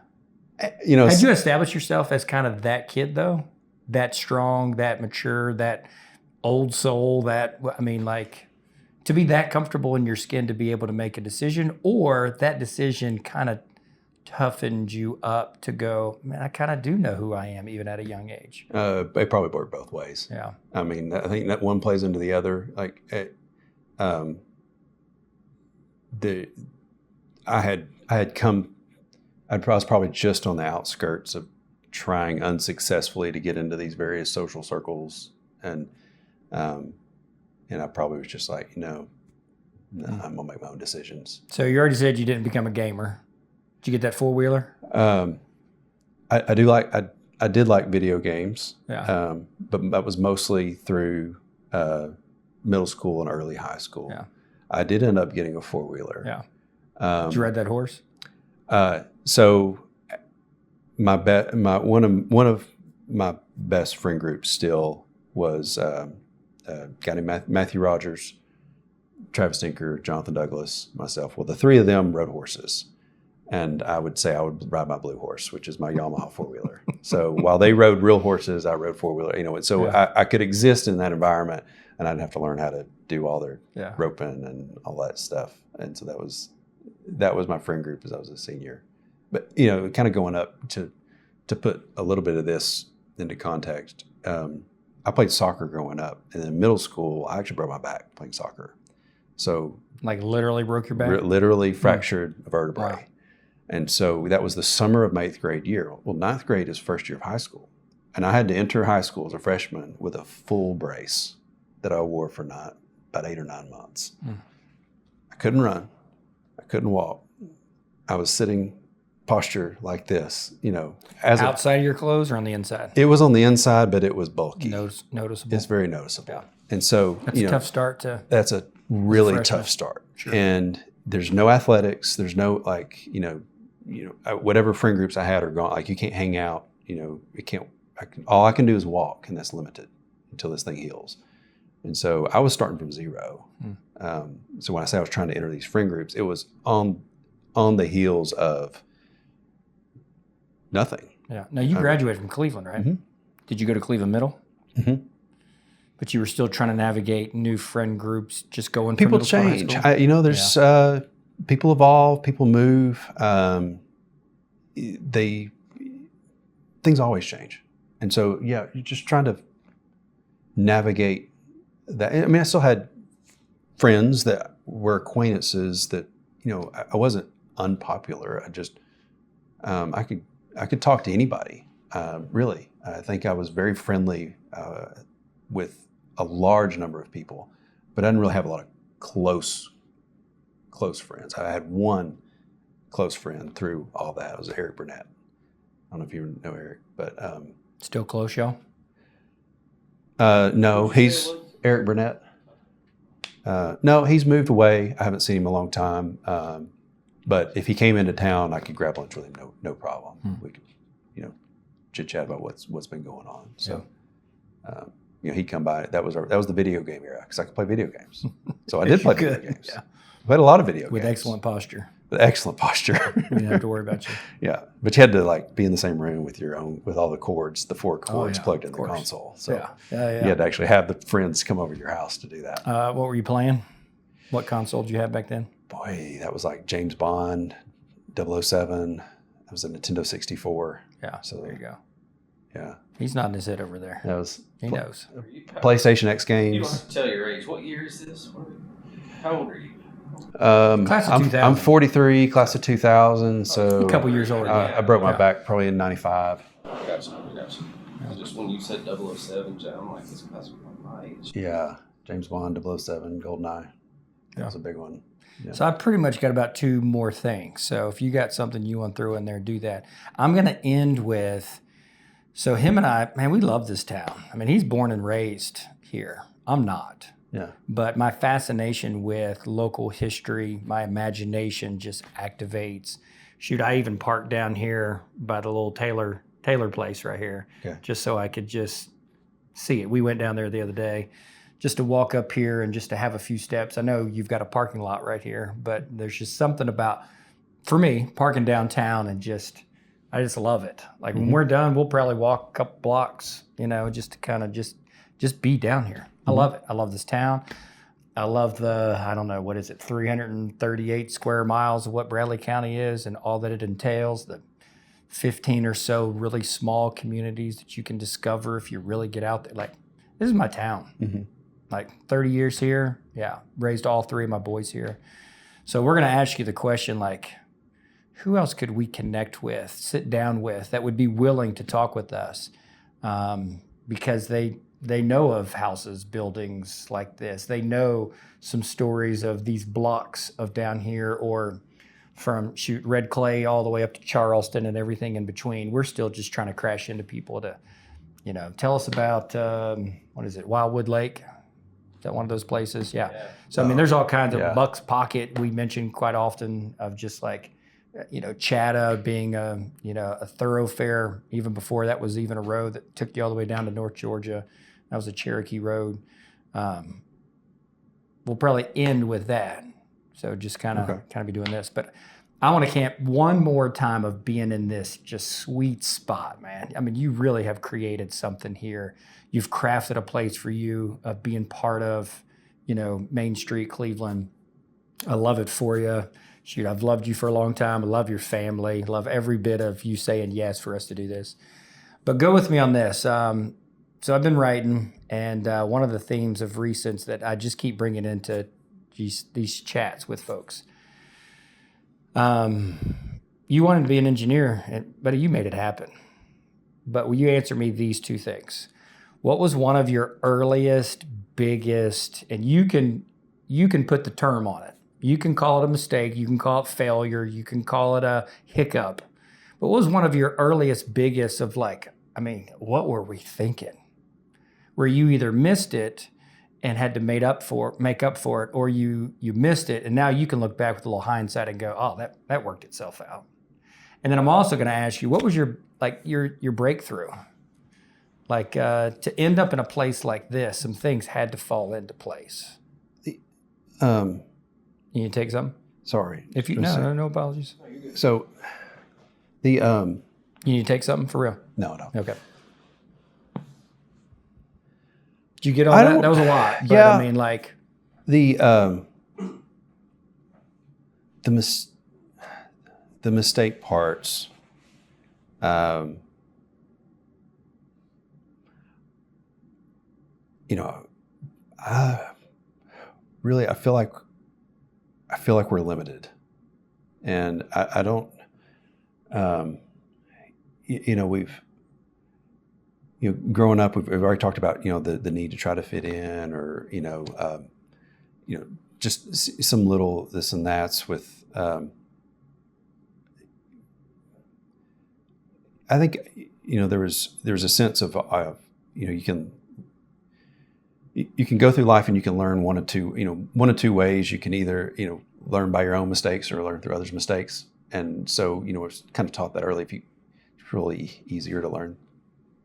Had you established yourself as kind of that kid, though? That strong, that mature, that old soul, to be that comfortable in your skin to be able to make a decision, or that decision kind of toughened you up to go, man, I kind of do know who I am, even at a young age. They probably work both ways. Yeah. I mean, I think that one plays into the other. I was probably just on the outskirts of trying unsuccessfully to get into these various social circles, and I probably was just like, no, I'm gonna make my own decisions. So you already said you didn't become a gamer. Did you get that 4-wheeler? I did like video games. Yeah. But that was mostly through middle school and early high school. Yeah. I did end up getting a 4-wheeler. Yeah. Did you ride that horse? So one of my best friend groups still was a guy named Matthew Rogers, Travis Tinker, Jonathan Douglas, myself. Well, the 3 of them rode horses. And I would say I would ride my blue horse, which is my Yamaha 4-wheeler. So while they rode real horses, I rode 4-wheeler. So I could exist in that environment, and I'd have to learn how to do all their roping and all that stuff. And so that was my friend group as I was a senior. But kind of going up to put a little bit of this into context. I played soccer growing up, and in middle school, I actually broke my back playing soccer. So like literally broke your back? Literally fractured a vertebrae. Wow. And so that was the summer of my 8th grade year. Well, 9th grade is first year of high school. And I had to enter high school as a freshman with a full brace that I wore for about 8 or 9 months. I couldn't run. I couldn't walk. I was sitting posture like this, Outside of your clothes or on the inside? It was on the inside, but it was bulky. Noticeable. It's very noticeable. Yeah. And so, That's a tough start to. That's a really freshman. tough start. Sure. And there's no athletics. There's no whatever friend groups I had are gone. Like you can't hang out. All I can do is walk, and that's limited until this thing heals. And so I was starting from zero, So when I say I was trying to enter these friend groups, it was on the heels of nothing. Yeah. Now you graduated from Cleveland, right? Mhm. Did you go to Cleveland Middle? Mhm. But you were still trying to navigate new friend groups, just going. People from middle school to high change. school? There's people evolve, people move. Things always change, and so you're just trying to navigate that. I mean, I still had friends that were acquaintances that I wasn't unpopular. I just I could talk to anybody. Really, I think I was very friendly with a large number of people, but I didn't really have a lot of close friends. I had one close friend through all that. It was Eric Burnett. I don't know if you know Eric, but Still close, y'all? no, Who'd you he's say it was? Eric Burnett. No, he's moved away. I haven't seen him in a long time. But if he came into town, I could grab lunch with him, no problem. We could, chit chat about what's been going on. So, he'd come by. That was the video game era because I could play video games. So I did play video games. Yeah. I played a lot of video With games excellent posture. with excellent posture. We didn't have to worry about you. Yeah, but you had to be in the same room with all the cords, the four cords yeah, plugged in of the course. console. So Yeah. you had to actually have the friends come over to your house to do that. What were you playing? What console did you have back then? Boy, that was like James Bond, 007. That was a Nintendo 64. Yeah, So there you go. Yeah, He's nodding his head over there. that was He knows. PlayStation X You don't games. have to tell your age. What year is this? How old are you? Class of 2000. I'm 43, class of 2000. So A couple years older. I broke my Yeah. back probably in 95. Gotcha. Just when you said 007, John, I'm like, this guy's my age. Yeah, James Bond, 007, GoldenEye. That Yeah. was a big one. Yeah. So I pretty much got about two more things. So if you got something you want to throw in there, do that. I'm going to end with, so him and I, man, we love this town. I mean, he's born and raised here. I'm not. Yeah. But my fascination with local history, my imagination just activates. Shoot, I even parked down here by the little Taylor place right here, Okay. just so I could just see it. We went down there the other day just to walk up here and just to have a few steps. I know you've got a parking lot right here, but there's just something about, for me, parking downtown and I just love it. Like when we're done, we'll probably walk a couple blocks, just to kind of just be down here. I love it. I love this town. I love the, I don't know, what is it, 338 square miles of what Bradley County is and all that it entails, the 15 or so really small communities that you can discover if you really get out there. Like, this is my town. Mm-hmm. Like 30 years here. Yeah, raised all three of my boys here. So we're going to ask you the question, like, who else could we connect with, sit down with, that would be willing to talk with us? Because they know of houses, buildings like this. They know some stories of these blocks of down here, or from Red Clay all the way up to Charleston and everything in between. We're still just trying to crash into people to, tell us about, what is it, Wildwood Lake? Is that one of those places? Yeah. So, I mean, there's all kinds of Buck's Pocket we mention quite often of just like, Chatta being a thoroughfare even before that was even a road that took you all the way down to North Georgia. That was a Cherokee road. We'll probably end with that. So just kind of be doing this. But I want to camp one more time of being in this just sweet spot, man. I mean, you really have created something here. You've crafted a place for you of being part of, Main Street, Cleveland. I love it for you. Shoot, I've loved you for a long time. I love your family. Love every bit of you saying yes for us to do this. But go with me on this. So I've been writing, and one of the themes of recent that I just keep bringing into these chats with folks. You wanted to be an engineer, but you made it happen. But will you answer me these two things? What was one of your earliest, biggest, and you can put the term on it. You can call it a mistake. You can call it failure. You can call it a hiccup. But what was one of your earliest, biggest of what were we thinking? Where you either missed it and had to make up for it, or you missed it, and now you can look back with a little hindsight and go, oh, that worked itself out. And then I'm also going to ask you, what was your breakthrough? To end up in a place like this, some things had to fall into place. You need to take something? Sorry. If you no apologies. So the You need to take something for real? no. Okay. Did you get all that? That was a lot. But yeah. I mean, like The mistake parts. You know, I feel like we're limited, and I don't. Growing up, we've already talked about the need to try to fit in, or just some little this and that's with. I think there's a sense of you can go through life and you can learn one of two ways. You can either learn by your own mistakes or learn through others' mistakes. And so we're kind of taught that early. It's really easier to learn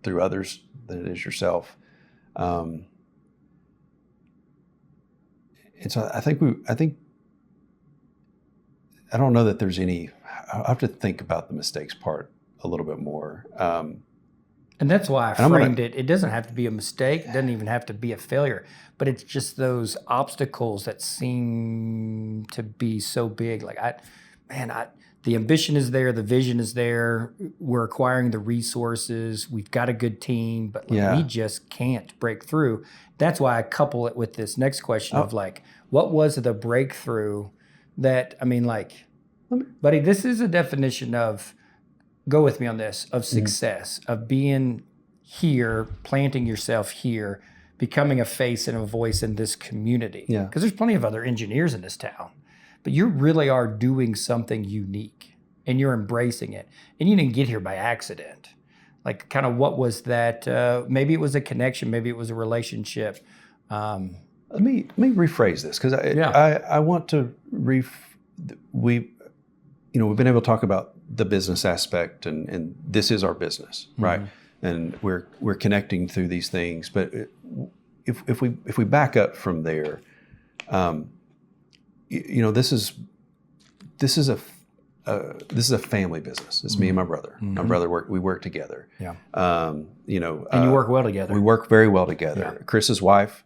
through others than it is yourself. And so I don't know that there's any. I have to think about the mistakes part a little bit more. And that's why I framed it. It doesn't have to be a mistake. It doesn't even have to be a failure. But it's just those obstacles that seem to be so big. Like the ambition is there, the vision is there. We're acquiring the resources. We've got a good team, but we just can't break through. That's why I couple it with this next question of what was the breakthrough that buddy, this is a definition of. Go with me on this, of success, of being here, planting yourself here, becoming a face and a voice in this community. Yeah. Because there's plenty of other engineers in this town, but you really are doing something unique and you're embracing it. And you didn't get here by accident. Like kind of what was that? Maybe it was a connection, maybe it was a relationship. Let me rephrase this because I want to we've been able to talk about the business aspect and this is our business, right? And we're connecting through these things. But if we back up from there, this is a family business. It's me and my brother. My brother we work together. Yeah. And you work well together. We work very well together. Yeah. Chris's wife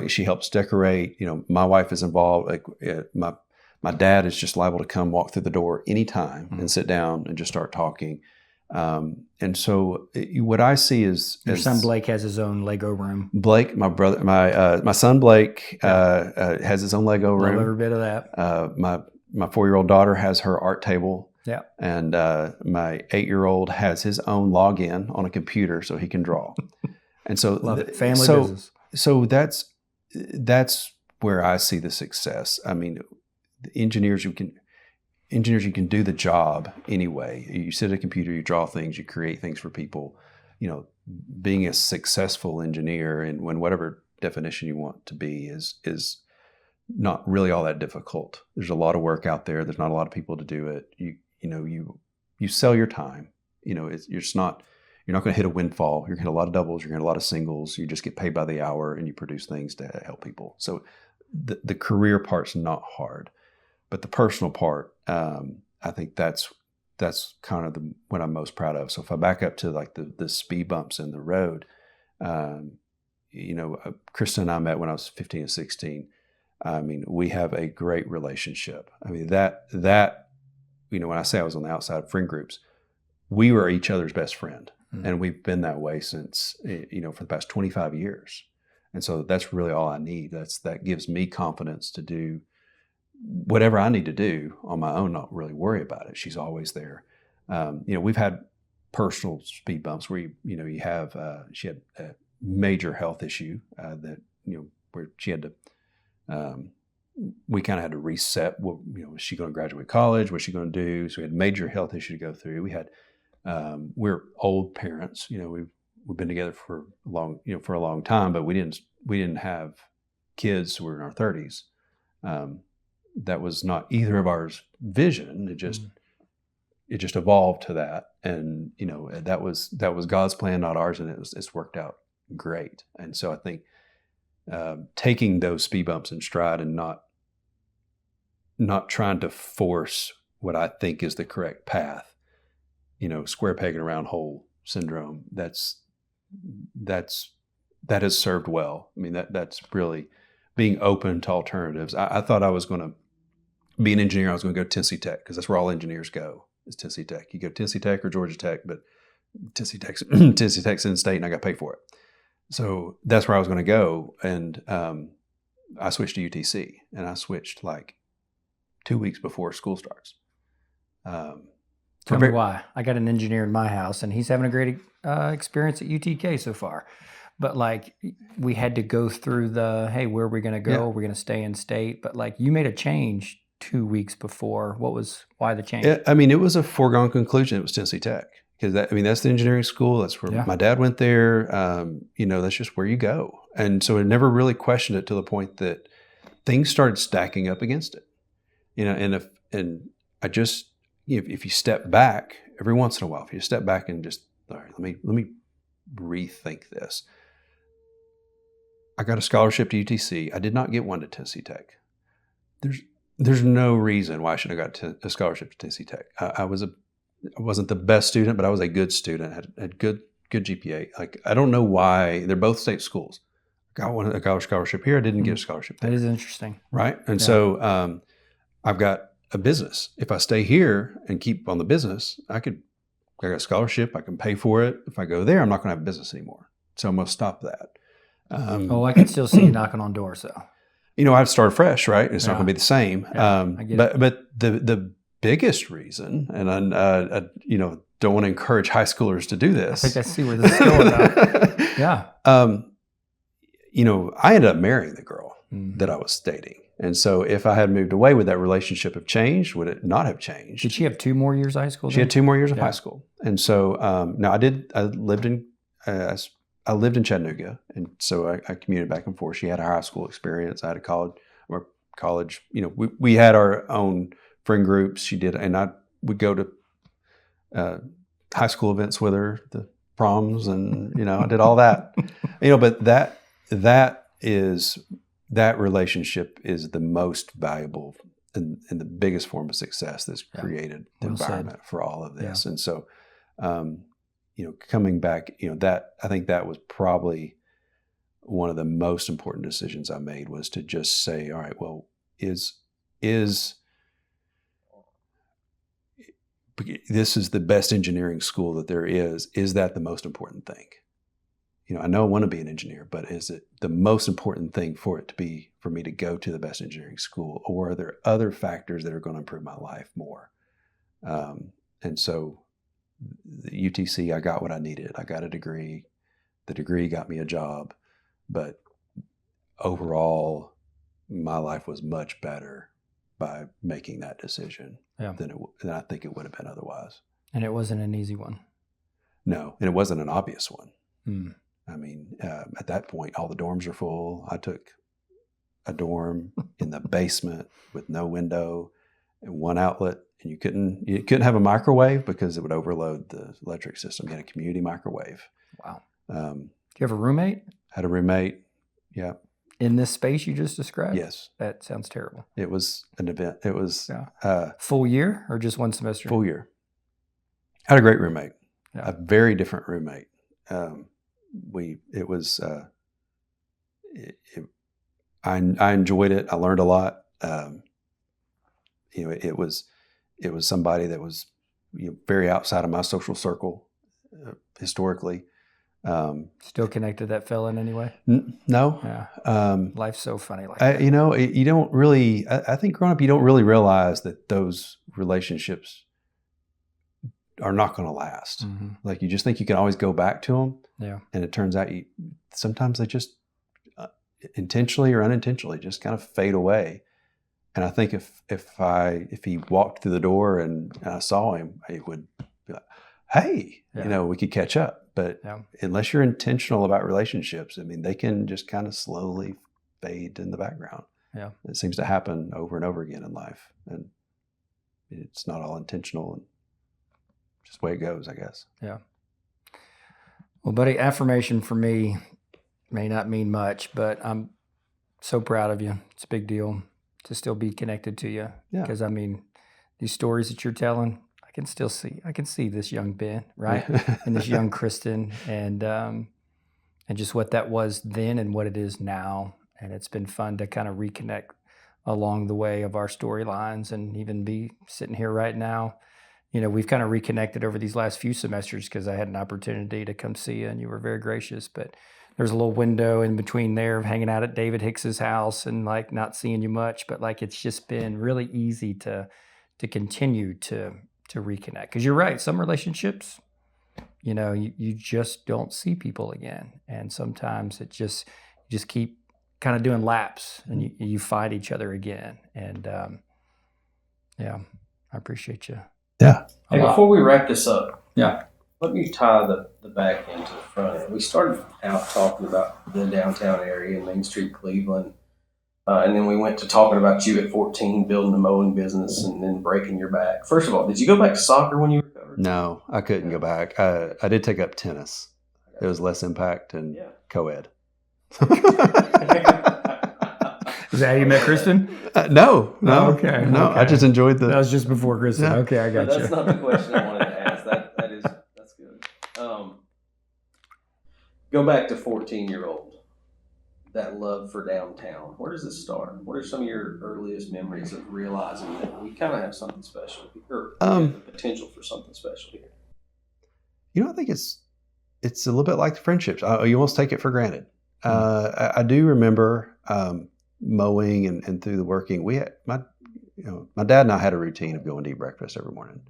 she helps decorate. My wife is involved. My dad is just liable to come walk through the door anytime and sit down and just start talking. And so what I see is your son Blake has his own Lego room. Blake, my brother, my son Blake has his own Lego room. Love every bit of that. My 4-year-old daughter has her art table. Yeah. And my 8-year-old has his own login on a computer so he can draw. And so love it. Family business. So that's where I see the success. I mean, the engineers you can do the job anyway. You sit at a computer, you draw things, you create things for people. Being a successful engineer, and when whatever definition you want to be, is not really all that difficult. There's a lot of work out there. There's not a lot of people to do it. You sell your time. You're not going to hit a windfall. You're going to hit a lot of doubles. You're going to hit a lot of singles. You just get paid by the hour, and you produce things to help people. So the career part's not hard. But the personal part, I think that's kind of what I'm most proud of. So if I back up to like the speed bumps in the road, Krista and I met when I was 15 and 16. I mean, we have a great relationship. I mean, that when I say I was on the outside of friend groups, we were each other's best friend. Mm-hmm. And we've been that way since, for the past 25 years. And so that's really all I need. That gives me confidence to do whatever I need to do on my own, not really worry about it. She's always there. We've had personal speed bumps where you have she had a major health issue that where she had to we kind of had to reset. Was she going to graduate college? What's she going to do? So we had a major health issue to go through. We had we're old parents. We've been together for a long time, but we didn't have kids who were in our 30s. That was not either of our vision. It just evolved to that, and that was God's plan, not ours, and it's worked out great. And so I think taking those speed bumps in stride and not trying to force what I think is the correct path. Square peg in a round hole syndrome. That has served well. I mean, that's really being open to alternatives. I thought I was going to be an engineer. I was going to go to Tennessee Tech because that's where all engineers go, is Tennessee Tech. You go to Tennessee Tech or Georgia Tech, but Tennessee Tech's in state, and I got paid for it. So that's where I was going to go. And I switched to UTC, and I switched like 2 weeks before school starts. Tell me why. I got an engineer in my house, and he's having a great experience at UTK so far. But like, we had to go through hey, where are we going to go? Yeah. Are we going to stay in state? But like, you made a change 2 weeks before. Why the change? I mean, it was a foregone conclusion. It was Tennessee Tech because that's the engineering school. That's where my dad went there. That's just where you go. And so I never really questioned it to the point that things started stacking up against it. If you step back every once in a while, if you step back and just, all right, let me rethink this. I got a scholarship to UTC. I did not get one to Tennessee Tech. There's no reason why I should have got a scholarship to Tennessee Tech. I wasn't the best student, but I was a good student. Had good GPA. Like, I don't know why. They're both state schools. I got a scholarship here. I didn't get a scholarship there. That is interesting, right? And so I've got a business. If I stay here and keep on the business, I got a scholarship. I can pay for it. If I go there, I'm not going to have a business anymore. So I'm going to stop that. I can still see you knocking on doors, though. I've started fresh, right? It's not going to be the same. Yeah, I get it. But the biggest reason, and I don't want to encourage high schoolers to do this. I think I see where this is going now. Yeah. I ended up marrying the girl that I was dating. And so if I had moved away, would that relationship have changed? Would it not have changed? Did she have 2 more years of high school? She had 2 more years of high school. And so now I lived in Chattanooga, and so I commuted back and forth. She had a high school experience. I had a college. We had our own friend groups. She did, and I would go to high school events with her, the proms, and I did all that. But that relationship is the most valuable and the biggest form of success that's created the environment for all of this. Yeah. And so, coming back, I think that was probably one of the most important decisions I made, was to just say, all right, well, is this is the best engineering school that there is that the most important thing? I know I want to be an engineer, but is it the most important thing for me to go to the best engineering school, or are there other factors that are going to improve my life more? And so the UTC, I got what I needed. I got a degree. The degree got me a job, but overall, my life was much better by making that decision than I think it would have been otherwise. And it wasn't an easy one. No, and it wasn't an obvious one. I mean, at that point, all the dorms are full. I took a dorm in the basement with no window and one outlet, and you couldn't have a microwave because it would overload the electric system. You had a community microwave. Wow. Do you have a roommate? Had a roommate. Yeah. In this space you just described? Yes. That sounds terrible. It was an event. It was full year or just one semester? Full year. I had a great roommate. A very different roommate. I enjoyed it. I learned a lot. It was somebody that was very outside of my social circle historically. Still connected to that fella in any way? No. Yeah. Life's so funny like that. You don't really. I think growing up, you don't really realize that those relationships are not going to last. Mm-hmm. Like, you just think you can always go back to them. Yeah. And it turns out sometimes they just intentionally or unintentionally just kind of fade away. And I think if he walked through the door and I saw him, I would be like, hey, we could catch up. But unless you're intentional about relationships, I mean, they can just kind of slowly fade in the background. Yeah. It seems to happen over and over again in life. And it's not all intentional, and just the way it goes, I guess. Yeah. Well, buddy, affirmation for me may not mean much, but I'm So proud of you. It's a big deal to still be connected to you. Yeah. Because I mean, these stories that you're telling, I can see this young Ben, right? And this young Kristen, and just what that was then and what it is now. And it's been fun to kind of reconnect along the way of our storylines, and even be sitting here right now. You know, we've kind of reconnected over these last few semesters because I had an opportunity to come see you and you were very gracious. But there's a little window in between there of hanging out at David Hicks's house and like not seeing you much, but like it's just been really easy to continue to reconnect. Because you're right, some relationships, you know, you just don't see people again. And sometimes it just, you just keep kind of doing laps and you find each other again. And yeah, I appreciate you. Yeah. Hey, before we wrap this up, Yeah. let me tie the back end to the front end. We started out talking about the downtown area, Main Street, Cleveland, and then we went to talking about you at 14, building a mowing business and then breaking your back. First of all, did you go back to soccer when you recovered? No, I couldn't go back. I did take up tennis. It was less impact and co-ed. Is that how you met Kristen? No. Okay. No, Okay. I just enjoyed That was just before Kristen. Yeah. Okay, I got you. That's not the question I wanted to ask. That's good. Go back to 14-year-old. That love for downtown. Where does it start? What are some of your earliest memories of realizing that we kind of have something special here, or the potential for something special here? You know, I think it's a little bit like the friendships. You almost take it for granted. I do remember mowing and through the working. We had my dad and I had a routine of going to eat breakfast every morning,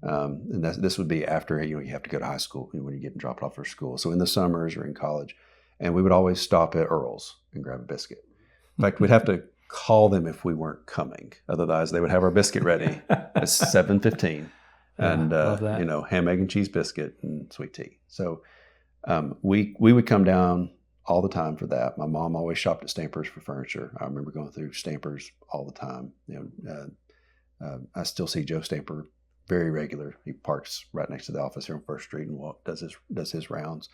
and this would be after you have to go to high school when you're getting dropped off for school. So in the summers or in college, and we would always stop at Earl's and grab a biscuit. In fact, we'd have to call them if we weren't coming. Otherwise, they would have our biscuit ready at 7:15. And ham, egg, and cheese biscuit and sweet tea. So we would come down all the time for that. My mom always shopped at Stampers for furniture. I remember going through Stampers all the time. I still see Joe Stamper very regular. He parks right next to the office here on First Street and does his rounds.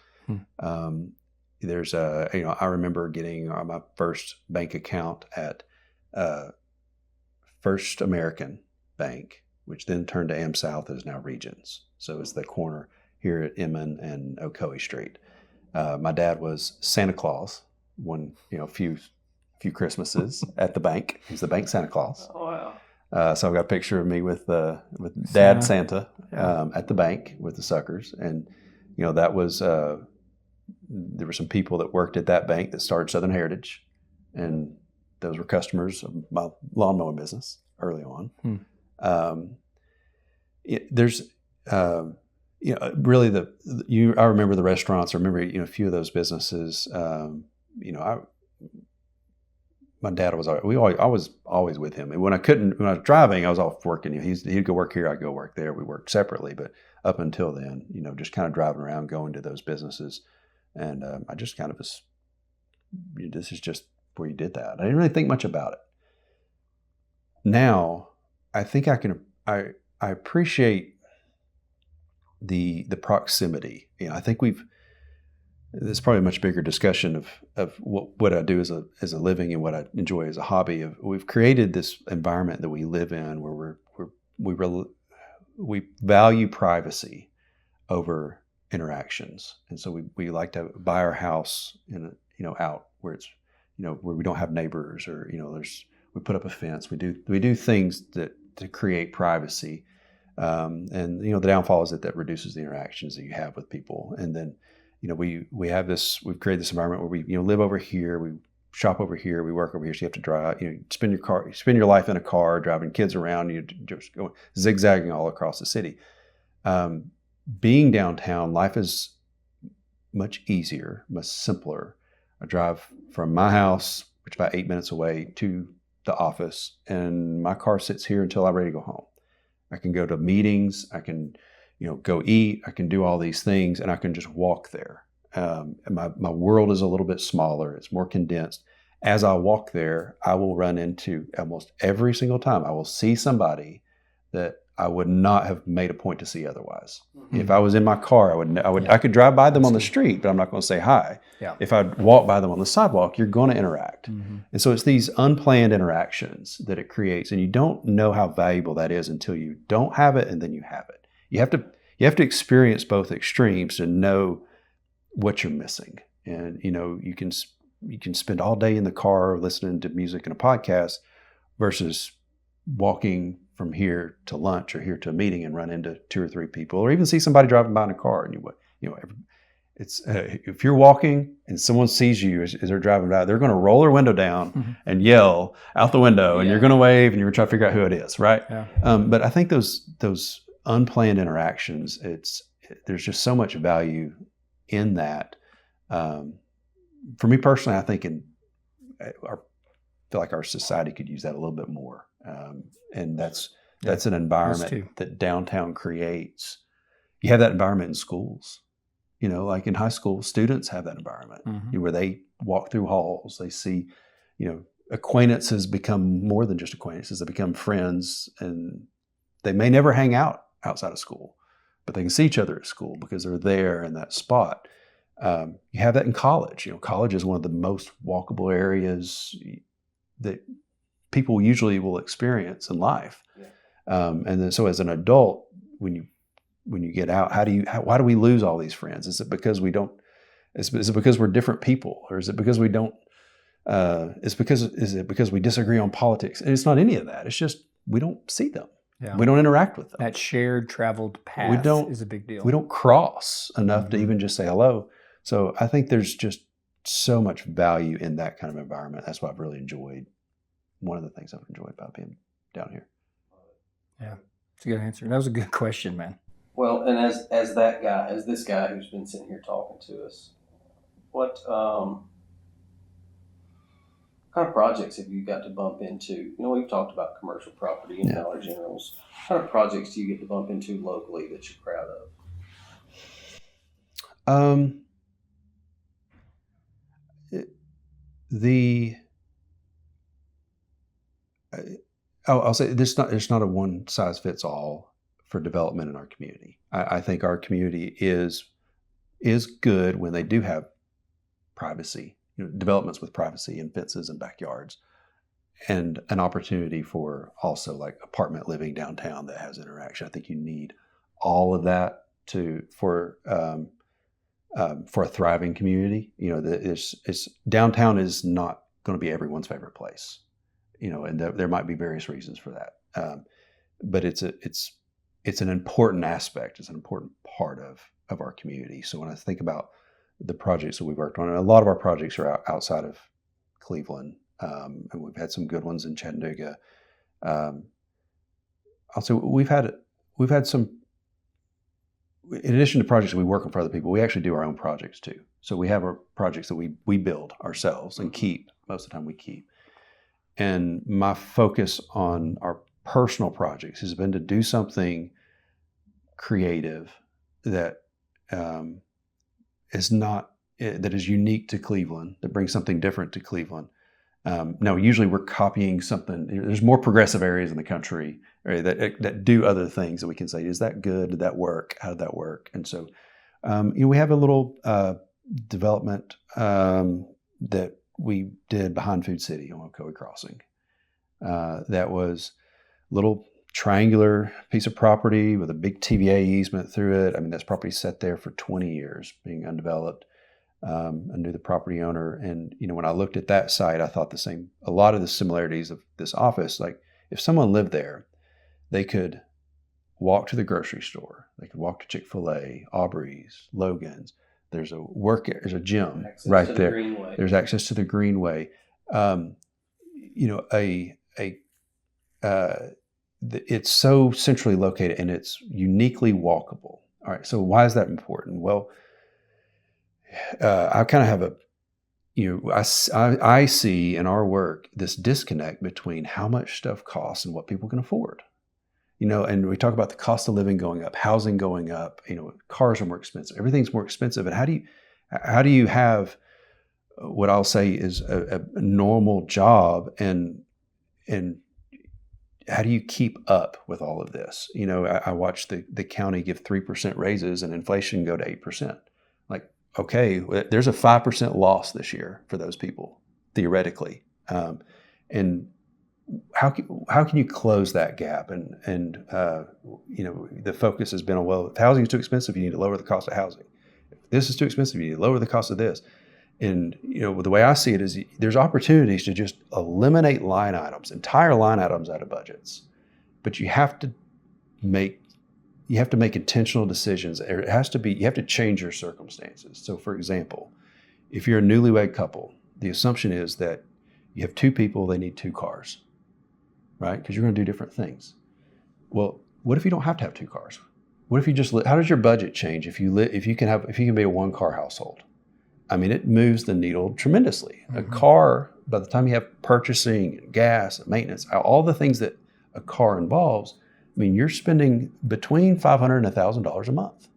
There's I remember getting my first bank account at First American Bank, which then turned to AmSouth, is now Regions. So it's the corner here at Emmon and Ocoee Street. My dad was Santa Claus a few Christmases at the bank. He's the bank Santa Claus. Oh, wow. So I've got a picture of me with Dad Santa at the bank with the suckers. And, that was, there were some people that worked at that bank that started Southern Heritage. And those were customers of my lawn mowing business early on. Really I remember the restaurants. I remember, a few of those businesses. My dad I was always with him. And when I was driving, I was off working. He'd go work here, I'd go work there. We worked separately, but up until then, just kind of driving around, going to those businesses. And I just kind of was, this is just where you did that. I didn't really think much about it. Now, I think I appreciate the proximity. I think there's probably a much bigger discussion of what I do as a living and what I enjoy as a hobby. We've created this environment that we live in where we value privacy over interactions, and so we like to buy our house out where it's where we don't have neighbors, or we put up a fence. We do things to create privacy. And the downfall is that reduces the interactions that you have with people. And then, we've created this environment where we, live over here, we shop over here, we work over here. So you have to drive, spend your life in a car, driving kids around, you just go zigzagging all across the city. Being downtown, life is much easier, much simpler. I drive from my house, which is about 8 minutes away, to the office, and my car sits here until I'm ready to go home. I can go to meetings, I can, go eat, I can do all these things, and I can just walk there. And my world is a little bit smaller, it's more condensed. As I walk there, I will run into, almost every single time, I will see somebody that I would not have made a point to see otherwise. If I was in my car, I could drive by them on the street, but I'm not going to say hi. Yeah. If I walk by them on the sidewalk, you're going to interact. And so it's these unplanned interactions that it creates, and you don't know how valuable that is until you don't have it, and then you have it. You have to experience both extremes to know what you're missing. And you can spend all day in the car listening to music and a podcast versus walking from here to lunch or here to a meeting and run into 2 or 3 people, or even see somebody driving by in a car. And it's if you're walking and someone sees you as they're driving by, they're going to roll their window down and yell out the window, and you're going to wave and you're going to try to figure out who it is, right? Yeah. But I think those unplanned interactions, there's just so much value in that. For me personally, I think I feel like our society could use that a little bit more. And that's an environment that downtown creates. You have that environment in schools, like in high school, students have that environment where they walk through halls, they see, acquaintances become more than just acquaintances. They become friends, and they may never hang out outside of school, but they can see each other at school because they're there in that spot. You have that in college. College is one of the most walkable areas that people usually will experience in life. And then, so as an adult, when you get out, why do we lose all these friends? Is it because is it because we're different people, or is it because we don't? Is it because we disagree on politics? And it's not any of that. It's just we don't see them. Yeah. We don't interact with them. That shared traveled path is a big deal. We don't cross enough to even just say hello. So I think there's just so much value in that kind of environment. That's what I've really enjoyed. One of the things I've enjoyed about being down here. Yeah, it's a good answer. That was a good question, man. Well, and as this guy who's been sitting here talking to us, what kind of projects have you got to bump into? We've talked about commercial property and Dollar Generals. What kind of projects do you get to bump into locally that you're proud of? I'll say there's not a one size fits all for development in our community. I think our community is good when they do have privacy, developments with privacy and fences and backyards, and an opportunity for also like apartment living downtown that has interaction. I think you need all of that for a thriving community. Downtown is not going to be everyone's favorite place, and there might be various reasons for that. But it's an important aspect. It's an important part of our community. So when I think about the projects that we worked on, and a lot of our projects are outside of Cleveland, and we've had some good ones in Chattanooga. I'll say we've had some. In addition to projects that we work on for other people, we actually do our own projects too. So we have our projects that we build ourselves and keep. Most of the time we keep. And my focus on our personal projects has been to do something creative that is unique to Cleveland, that brings something different to Cleveland. Now, usually we're copying something. There's more progressive areas in the country that do other things that we can say, is that good? Did that work? How did that work? And so, we have a little development that we did behind Food City on Ocoee Crossing. That was a little triangular piece of property with a big TVA easement through it. I mean, this property sat there for 20 years being undeveloped. I knew the property owner, and when I looked at that site, I thought a lot of the similarities of this office. Like if someone lived there, they could walk to the grocery store, they could walk to Chick-fil-A, Aubrey's, Logan's. There's a gym right there. There's access to the Greenway. It's so centrally located and it's uniquely walkable. All right. So why is that important? Well, I kind of have I see in our work this disconnect between how much stuff costs and what people can afford. And we talk about the cost of living going up, housing going up, cars are more expensive, everything's more expensive. And how do you have what I'll say is a normal job and how do you keep up with all of this? You know, I watched the county give 3% raises and inflation go to 8%. Like, okay, there's a 5% loss this year for those people, theoretically. And how can you close that gap? And you know, the focus has been on, well, if housing is too expensive, you need to lower the cost of housing. If this is too expensive, you need to lower the cost of this. And you know, the way I see it is, there's opportunities to just eliminate line items, entire line items out of budgets. But you have to make intentional decisions. You have to change your circumstances. So, for example, if you're a newlywed couple, the assumption is that you have two people, they need two cars, right? Because you're going to do different things. Well, what if you don't have to have two cars? What if you just how does your budget change if you can be a one-car household? I mean, it moves the needle tremendously. Mm-hmm. A car, by the time you have purchasing, gas, maintenance, all the things that a car involves, I mean, you're spending between $500 and $1,000 a month.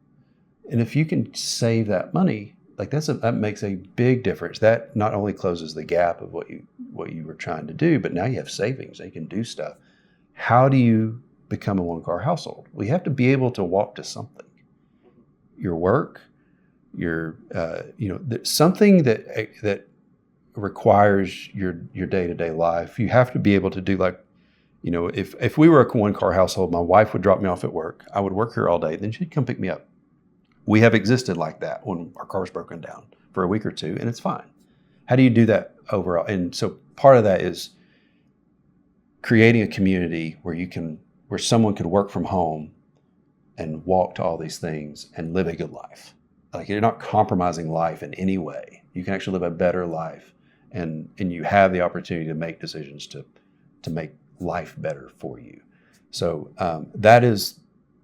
And if you can save that money, like that makes a big difference. That not only closes the gap of what you were trying to do, but now you have savings and you can do stuff. How do you become a one-car household? Well, you have to be able to walk to something. Your work, your something that requires your day-to-day life. You have to be able to do, like, you know, if we were a one-car household, my wife would drop me off at work. I would work here all day, then she'd come pick me up. We have existed like that when our car's broken down for a week or two, and it's fine. How do you do that overall? And so part of that is creating a community where someone could work from home and walk to all these things and live a good life. Like, you're not compromising life in any way. You can actually live a better life, and you have the opportunity to make decisions to make life better for you. So that is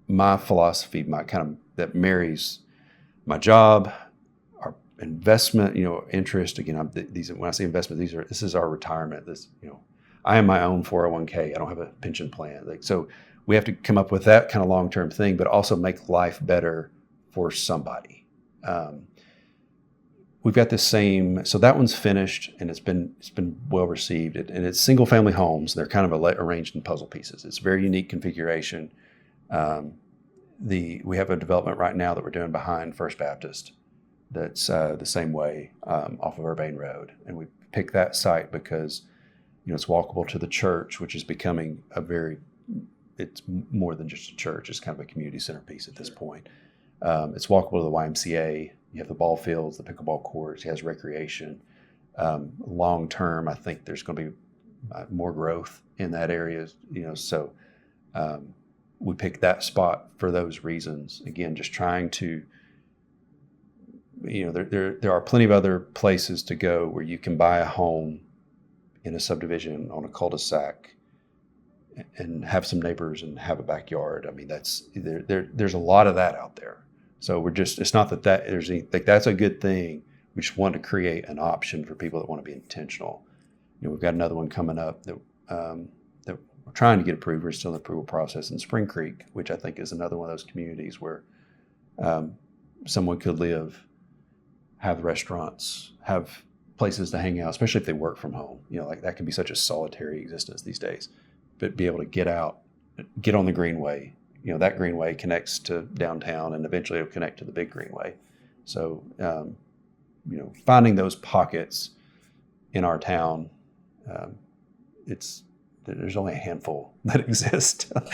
my philosophy, that marries my job, our investment, interest. Again, when I say investment, this is our retirement. I am my own 401k. I don't have a pension plan. So we have to come up with that kind of long-term thing, but also make life better for somebody. We've got the same, so that one's finished and it's been well received, and it's single family homes. They're kind of arranged in puzzle pieces. It's a very unique configuration. We have a development right now that we're doing behind First Baptist that's the same way, off of Urbane Road. And we picked that site because, it's walkable to the church, which is becoming it's more than just a church. It's kind of a community centerpiece at this point. It's walkable to the YMCA. You have the ball fields, the pickleball courts. It has recreation. Long term, I think there's going to be more growth in that area. So we picked that spot for those reasons. Again, just trying to, there are plenty of other places to go where you can buy a home in a subdivision on a cul-de-sac and have some neighbors and have a backyard. I mean, there's a lot of that out there. So it's not that there's that's a good thing. We just want to create an option for people that want to be intentional. We've got another one coming up that we're trying to get approved. We're still in the approval process in Spring Creek, which I think is another one of those communities where someone could live, have restaurants, have places to hang out, especially if they work from home. Like that can be such a solitary existence these days, but be able to get out, get on the Greenway. That Greenway connects to downtown, and eventually it'll connect to the big Greenway. So, finding those pockets in our town, there's only a handful that exist. I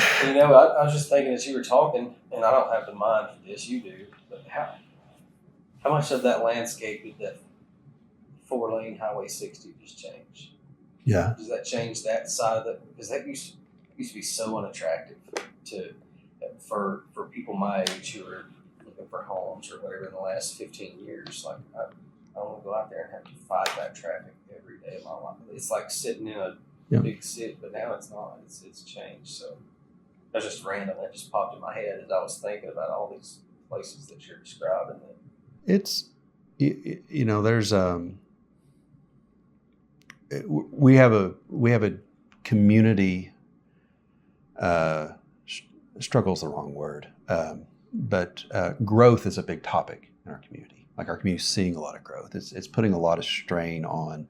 was just thinking as you were talking, and I don't have the mind for this, you do, but how much of that landscape did that 4-lane Highway 60 just change? Yeah. Does that change that side of it? Because that used to be so unattractive for people my age who are looking for homes or whatever in the last 15 years. Like, I want to go out there and have to fight that traffic every day of my life. It's like sitting in a big city, but now it's not. It's changed. So that's just random. That just popped in my head as I was thinking about all these places that you're describing. It's, there's we have a community. Struggle's the wrong word, but growth is a big topic in our community. Like, our community is seeing a lot of growth. It's putting a lot of strain on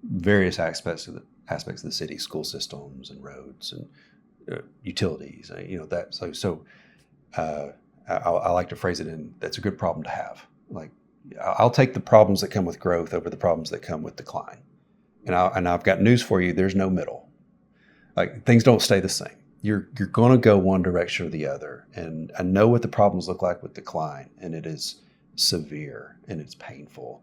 various aspects of the city, school systems and roads, and utilities, that. I like to phrase it in, that's a good problem to have. Like, I'll take the problems that come with growth over the problems that come with decline. And I've got news for you. There's no middle. Like, things don't stay the same. You're going to go one direction or the other. And I know what the problems look like with decline, and it is severe and it's painful.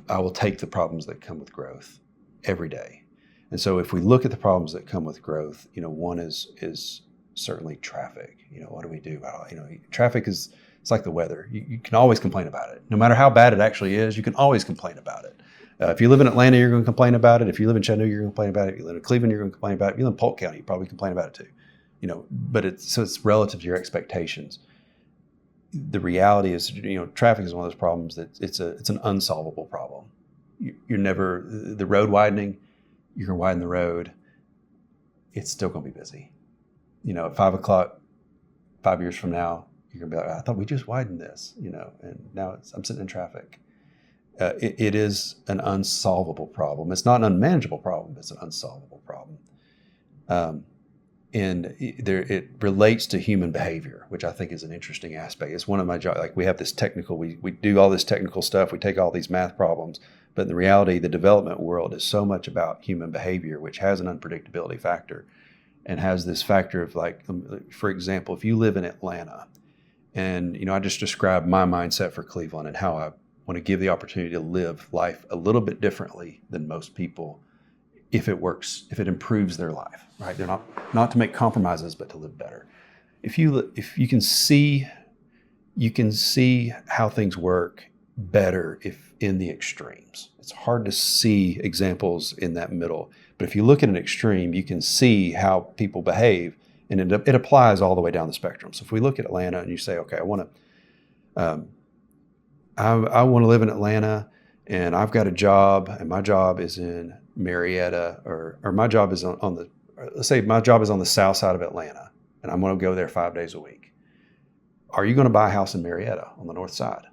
I will take the problems that come with growth every day. And so if we look at the problems that come with growth, one is certainly traffic. What do we do about it? Traffic it's like the weather. You can always complain about it. No matter how bad it actually is, you can always complain about it. If you live in Atlanta, you're going to complain about it. If you live in Chattanooga, you're going to complain about it. If you live in Cleveland, you're going to complain about it. If you live in Polk County, you probably complain about it too. But it's relative to your expectations. The reality is, traffic is one of those problems that it's an unsolvable problem. You're never, the road widening, you're going to widen the road. It's still going to be busy. At 5 o'clock, 5 years from now, you're going to be like, I thought we just widened this, and now I'm sitting in traffic. It is an unsolvable problem. It's not an unmanageable problem. It's an unsolvable problem. And it relates to human behavior, which I think is an interesting aspect. It's one of my jobs. Like, we have this technical, we do all this technical stuff. We take all these math problems, but in reality, the development world is so much about human behavior, which has an unpredictability factor and has this factor of, like, for example, if you live in Atlanta, and, I just described my mindset for Cleveland and how I want to give the opportunity to live life a little bit differently than most people, if it works, if it improves their life, right? They're not to make compromises, but to live better. If you can see how things work better if in the extremes. It's hard to see examples in that middle, but if you look at an extreme, you can see how people behave, and it applies all the way down the spectrum. So if we look at Atlanta and you say, okay, I want to live in Atlanta, and I've got a job, and my job is in Marietta, or my job is let's say my job is on the south side of Atlanta, and I'm going to go there 5 days a week. Are you going to buy a house in Marietta on the north side?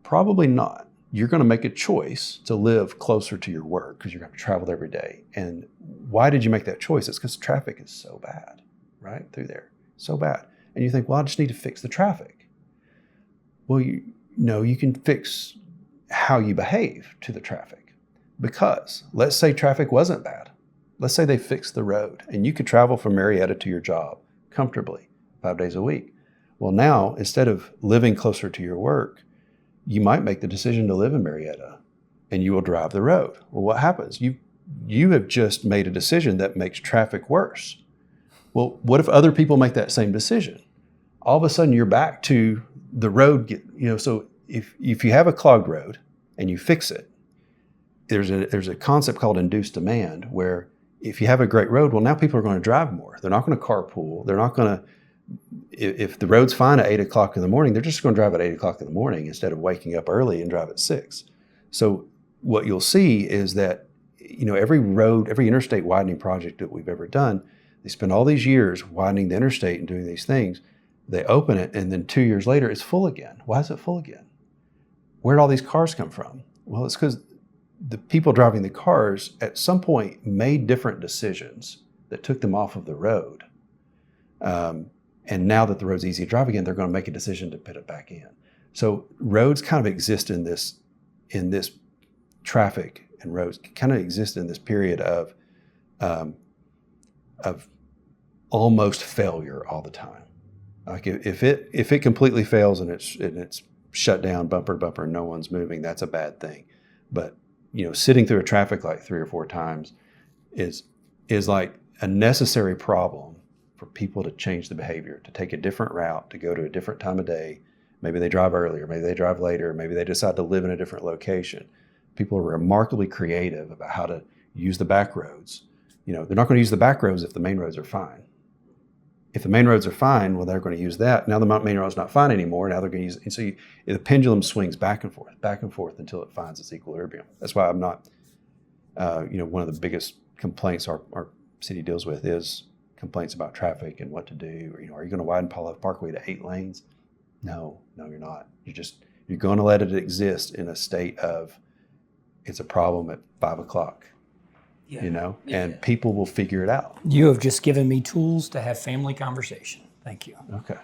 Probably not. You're going to make a choice to live closer to your work because you're going to travel there every day. And why did you make that choice? It's because traffic is so bad, right, through there, so bad. And you think, well, I just need to fix the traffic. Well, you can fix how you behave to the traffic. Because let's say traffic wasn't bad. Let's say they fixed the road and you could travel from Marietta to your job comfortably 5 days a week. Well, now, instead of living closer to your work, you might make the decision to live in Marietta and you will drive the road. Well, what happens? You have just made a decision that makes traffic worse. Well, what if other people make that same decision? All of a sudden you're back to the road, so if you have a clogged road and you fix it, there's a concept called induced demand, where if you have a great road, well, now people are going to drive more. They're not going to carpool. They're not going to, if the road's fine at 8 o'clock in the morning, they're just going to drive at 8 o'clock in the morning instead of waking up early and drive at 6. So what you'll see is that, every interstate widening project that we've ever done, they spend all these years widening the interstate and doing these things. They open it, and then 2 years later, it's full again. Why is it full again? Where did all these cars come from? Well, it's because the people driving the cars at some point made different decisions that took them off of the road. And now that the road's easy to drive again, they're going to make a decision to put it back in. So roads kind of exist in this traffic, and roads kind of exist in this period of almost failure all the time. Like if it completely fails and it's shut down bumper to bumper and no one's moving, that's a bad thing. But sitting through a traffic light 3 or 4 times is like a necessary problem for people to change the behavior, to take a different route, to go to a different time of day. Maybe they drive earlier, maybe they drive later, maybe they decide to live in a different location. People are remarkably creative about how to use the back roads. They're not going to use the back roads if the main roads are fine. If the main roads are fine, well, they're going to use that. Now the main road's not fine anymore. Now they're going to use it. And so the pendulum swings back and forth until it finds its equilibrium. That's why I'm not, one of the biggest complaints our city deals with is complaints about traffic and what to do. Or, are you going to widen Paul Parkway to 8 lanes? No, you're not. You're going to let it exist in a state of, it's a problem at 5 o'clock. and people will figure it out. You have just given me tools to have family conversation. Thank you. Okay.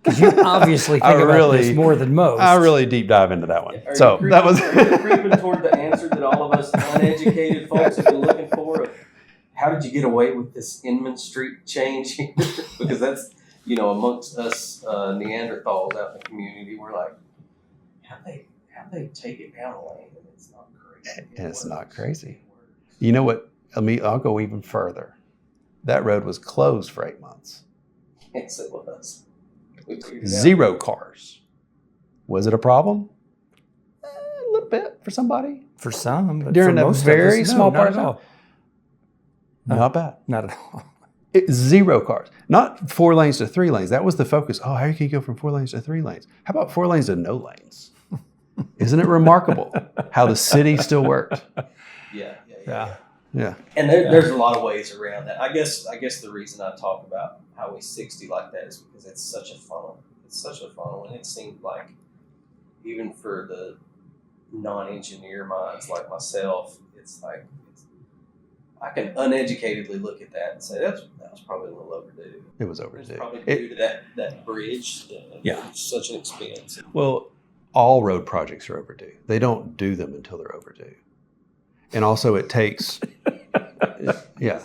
Because you obviously think about this more than most. I really deep dive into that one. Are So you that was creeping toward the answer that all of us uneducated folks have been looking for. Of how did you get away with this Inman Street change here? Because that's, amongst us Neanderthals out in the community, we're like, how they take it down a lane and it's not crazy. And it's not crazy. You know what? I'll go even further. That road was closed for 8 months. Yes, it was. We figured it out. 0 cars. Was it a problem? A little bit for somebody. For some, but During for a most very of us, small no, part not of at town. all. Not bad. Not at all. 0 cars. Not 4 lanes to 3 lanes. That was the focus. Oh, how can you go from 4 lanes to 3 lanes? How about 4 lanes to no lanes? Isn't it remarkable how the city still worked? Yeah. Yeah. And there's a lot of ways around that. I guess the reason I talk about Highway 60 like that is because it's such a funnel. It's such a funnel, and it seemed like even for the non-engineer minds like myself, it's like I can uneducatedly look at that and say that was probably a little overdue. It was It's overdue. probably due to that bridge. Yeah. It's such an expense. Well, all road projects are overdue. They don't do them until they're overdue. And also it takes, yeah.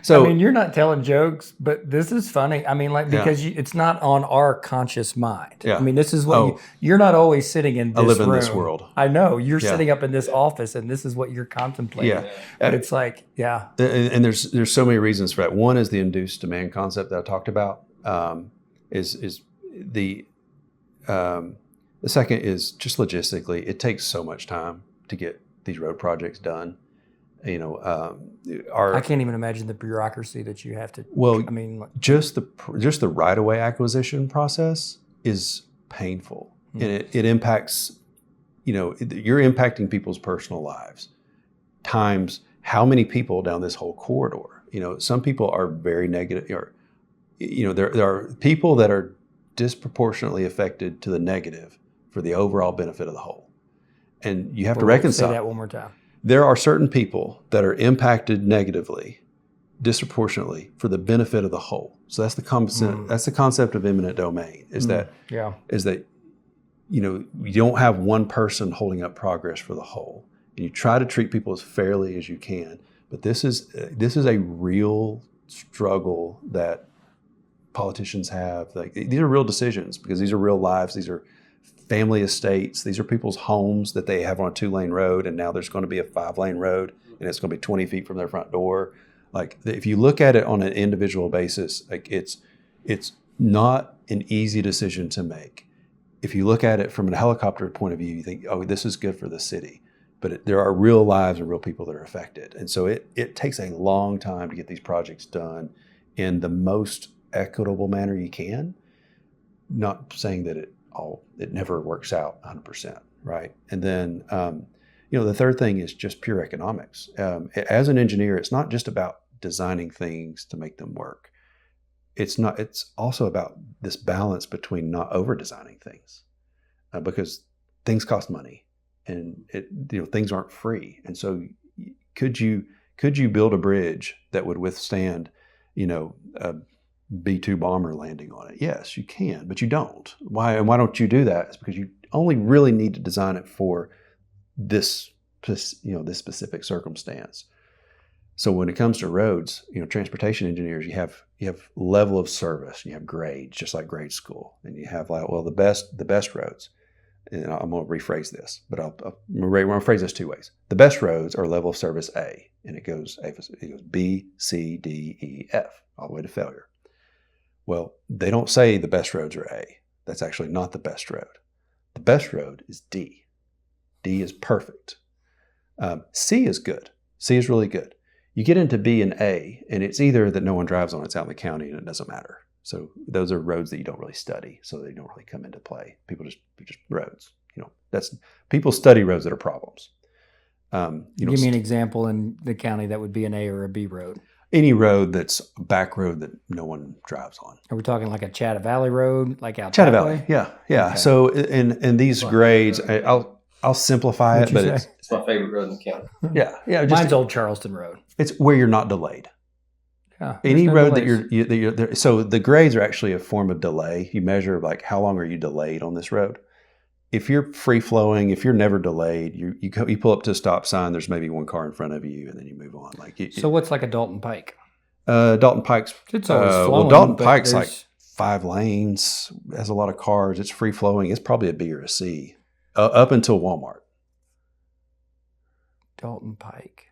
So I mean, you're not telling jokes, but this is funny. I mean, because it's not on our conscious mind. Yeah. I mean, this is what you're not always sitting in this I live in room. this world. I know. You're Yeah. sitting up in this office, and this is what you're contemplating. Yeah. But it's like, yeah. And there's so many reasons for that. One is the induced demand concept that I talked about. The second is just logistically, it takes so much time to get these road projects done. I can't even imagine the bureaucracy that you have to. Well, I mean, just the right of way acquisition process is painful, and it impacts. You're impacting people's personal lives. Times how many people down this whole corridor. Some people are very negative, or there are people that are disproportionately affected to the negative for the overall benefit of the whole, and you have to reconcile. Say that one more time. There are certain people that are impacted negatively, disproportionately for the benefit of the whole. So that's the concept. That's the concept of eminent domain. Is that you don't have one person holding up progress for the whole, and you try to treat people as fairly as you can. But this is a real struggle that politicians have. Like, these are real decisions because these are real lives. These are family estates. These are people's homes that they have on a 2-lane road, and now there's going to be a 5-lane road, and it's going to be 20 feet from their front door. Like, if you look at it on an individual basis, like it's not an easy decision to make. If you look at it from a helicopter point of view, you think, oh, this is good for the city. But there are real lives and real people that are affected. And so it takes a long time to get these projects done in the most equitable manner you can. Not saying that it never works out 100%, right? And then, the third thing is just pure economics. As an engineer, it's not just about designing things to make them work. It's also about this balance between not over-designing things, because things cost money, and things aren't free. And so, could you build a bridge that would withstand, a B-2 bomber landing on it? Yes, you can, but you don't. Why? And why don't you do that? It's because you only really need to design it for this specific circumstance. So when it comes to roads, transportation engineers, you have level of service, you have grades, just like grade school, and you have the best roads. And I'm going to rephrase this, but I'm going to phrase this 2 ways. The best roads are level of service A, and it goes B, C, D, E, F, all the way to failure. Well, they don't say the best roads are A. That's actually not the best road. The best road is D. D is perfect. C is good. C is really good. You get into B and A, and it's either that no one drives on, it's out in the county, and it doesn't matter. So those are roads that you don't really study, so they don't really come into play. They're just roads. People study roads that are problems. Give me an example in the county that would be an A or a B road. Any road that's a back road that no one drives on. Are we talking like a Chatta Valley road, like out Chatta that Valley? way? Yeah. Okay. So in these grades, I'll simplify What'd it, you but say? It's my favorite road in the county. yeah. Mine's Old Charleston Road. It's where you're not delayed. Yeah, Any there's no road delays. that you're there, so the grades are actually a form of delay. You measure like how long are you delayed on this road. If you're free flowing, if you're never delayed, you pull up to a stop sign. There's maybe one car in front of you, and then you move on. So what's like a Dalton Pike? Dalton Pike's. It's always flowing. Dalton but Pike's like there's- 5 lanes. Has a lot of cars. It's free flowing. It's probably a B or a C, up until Walmart. Dalton Pike.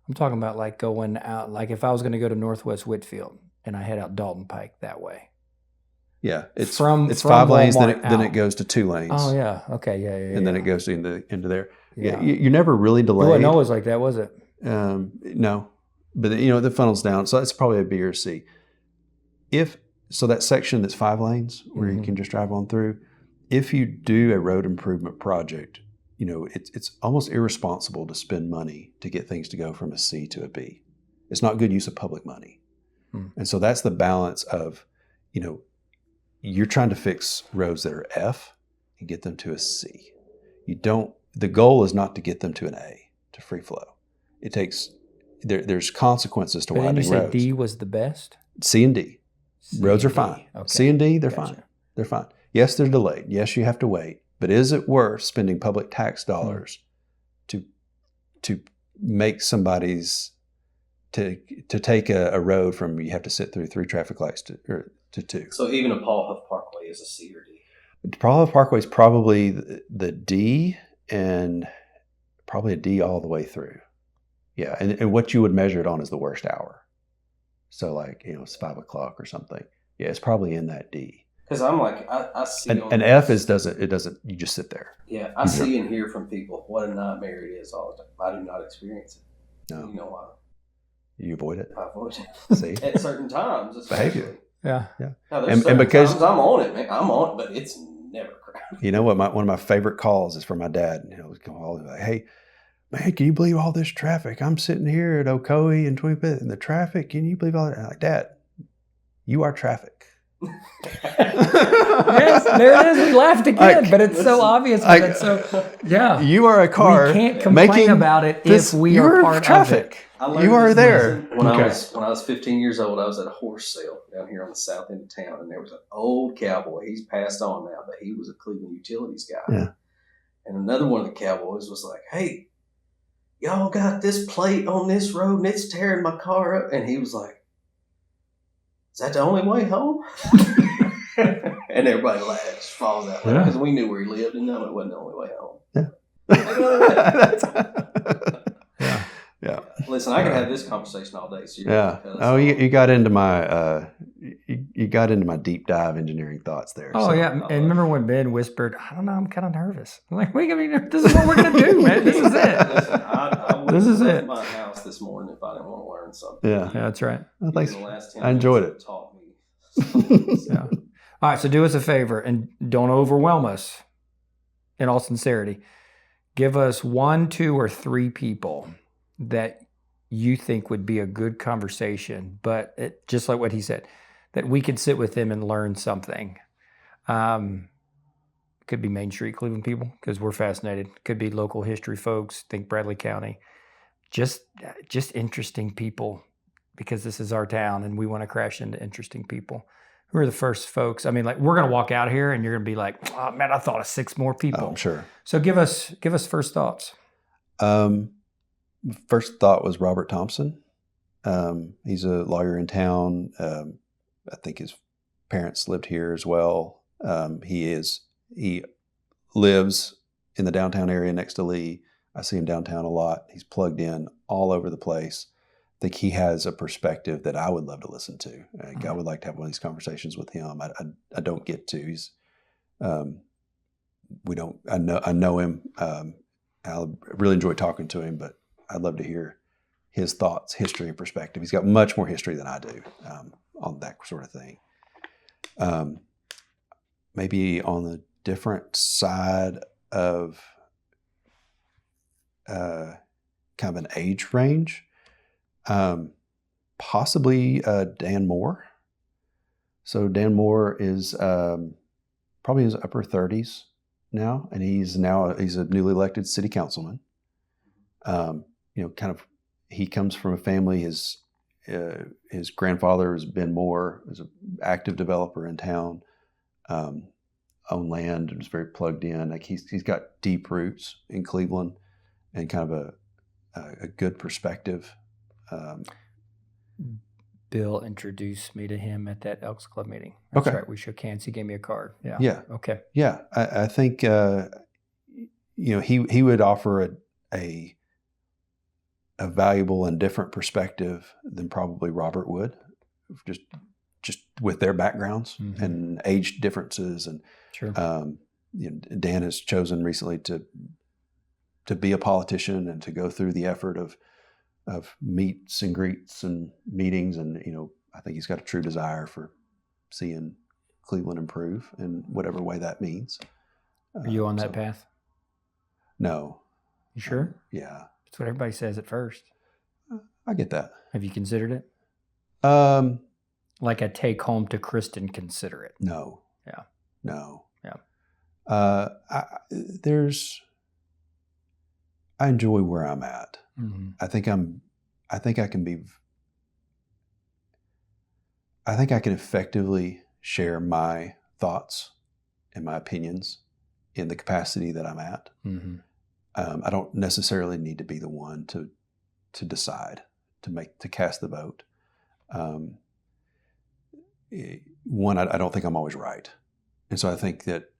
I'm talking about like going out, like if I was going to go to Northwest Whitfield and I head out Dalton Pike that way. Yeah, it's From 5 lanes. Then Walmart it out. goes to 2 lanes. Oh yeah, okay, yeah. And then it goes into there. Yeah. You're never really It delayed. wasn't always like that, was it? No, but the funnel's down, so that's probably a B or C. So that section that's 5 lanes where you can just drive on through, if you do a road improvement project, it's almost irresponsible to spend money to get things to go from a C to a B. It's not good use of public money. And so that's the balance of, you're trying to fix roads that are F and get them to a C. The goal is not to get them to an A, to free flow. It takes, there's consequences to But then you widening said roads. D was the best? C and D. Roads are C&D. fine. Okay. C and D, they're Gotcha. fine. They're fine. Yes, they're delayed. Yes, you have to wait. But is it worth spending public tax dollars to make somebody's to take a road from you have to sit through 3 traffic lights to 2? So even a Paul Huff Parkway is a C or D. Paul Parkway is probably the D and probably a D all the way through. Yeah, and what you would measure it on is the worst hour. So like, it's 5 o'clock or something. Yeah, it's probably in that D. Because I'm like, I see. And F doesn't, you just sit there. Yeah, I see and hear from people what a nightmare it is all the time. I do not experience it. No. You know why? You avoid it. I avoid it. See? At certain times, especially. Behavior. Yeah. Now, there's And certain because- times I'm on it, man. I'm on it, but it's never crowded. You know what? One of my favorite calls is from my dad. He'll call like, "Hey, man, can you believe all this traffic? I'm sitting here at Ocoee and Twin Bit, and the traffic. Can you believe all that?" I'm like, "Dad, you are traffic." Yes, there it is. We laughed again, but it's so obvious. But it's so, yeah. You are a car. We can't complain making about it this, if we you're are part traffic. of it. I learned You are this there. lesson when Okay. I was 15 years old. I was at a horse sale down here on the south end of town, and there was an old cowboy. He's passed on now, but he was a Cleveland Utilities guy. Yeah. And another one of the cowboys was like, "Hey, y'all got this plate on this road, and it's tearing my car up." And he was like, "Is that the only way home?" And everybody laughed, just falls out Yeah. because we knew where he lived, and no, it wasn't the only way home. Yeah. Yeah. Listen, I could have this conversation all day. Seriously, Yeah. because, Oh, you got into my you got into my deep dive engineering thoughts there. Oh so. yeah, and remember when Ben whispered, "I don't know, I'm kind of nervous." I'm like, "Wait, I mean, this is what we're gonna do, man. This is it." Listen, I wouldn't This is have left it. my house this morning if I didn't want to learn something. Yeah. Yeah, that's right. Well, thanks. The last 10 I enjoyed minutes it. Taught me. Yeah. All right, so do us a favor and don't overwhelm us. In all sincerity, give us 1, 2, or 3 people that you think would be a good conversation, but just like what he said, that we could sit with them and learn something. Could be Main Street Cleveland people because we're fascinated. Could be local history folks. Think Bradley County. Just interesting people because this is our town and we want to crash into interesting people. Who are the first folks? I mean, like we're gonna walk out here and you're gonna be like, "Oh man, I thought of 6 more people." Oh, I'm sure. So give us first thoughts. First thought was Robert Thompson. He's a lawyer in town. I think his parents lived here as well. He lives in the downtown area next to Lee. I see him downtown a lot. He's plugged in all over the place. I think he has a perspective that I would love to listen to. I would like to have one of these conversations with him. I don't get to. He's I know him. I really enjoy talking to him, but I'd love to hear his thoughts, history, and perspective. He's got much more history than I do on that sort of thing. Maybe on the different side of kind of an age range, possibly Dan Moore. So Dan Moore is probably in his upper 30s. now, and he's a newly elected city councilman. He comes from a family. His grandfather has been as an active developer in town, owned land and was very plugged in. Like he's got deep roots in Cleveland and kind of a good perspective. Bill introduced me to him at that Elks Club meeting. That's Okay. right. We shook hands. He gave me a card. Yeah. Yeah. Okay. Yeah. I think, he would offer a valuable and different perspective than probably Robert would, just with their backgrounds and age differences. And Sure. Dan has chosen recently to be a politician and to go through the effort of meets and greets and meetings. And, I think he's got a true desire for seeing Cleveland improve in whatever way that means. Are you on that path? No. You sure? Yeah. That's what everybody says at first. I get that. Have you considered it? Like a take home to Kristen, consider it. No. Yeah. No. Yeah. I enjoy where I'm at. Mm-hmm. I think I can effectively share my thoughts and my opinions in the capacity that I'm at. Mm-hmm. I don't necessarily need to be the one to decide, to cast the vote. One, I don't think I'm always right. And so I think that,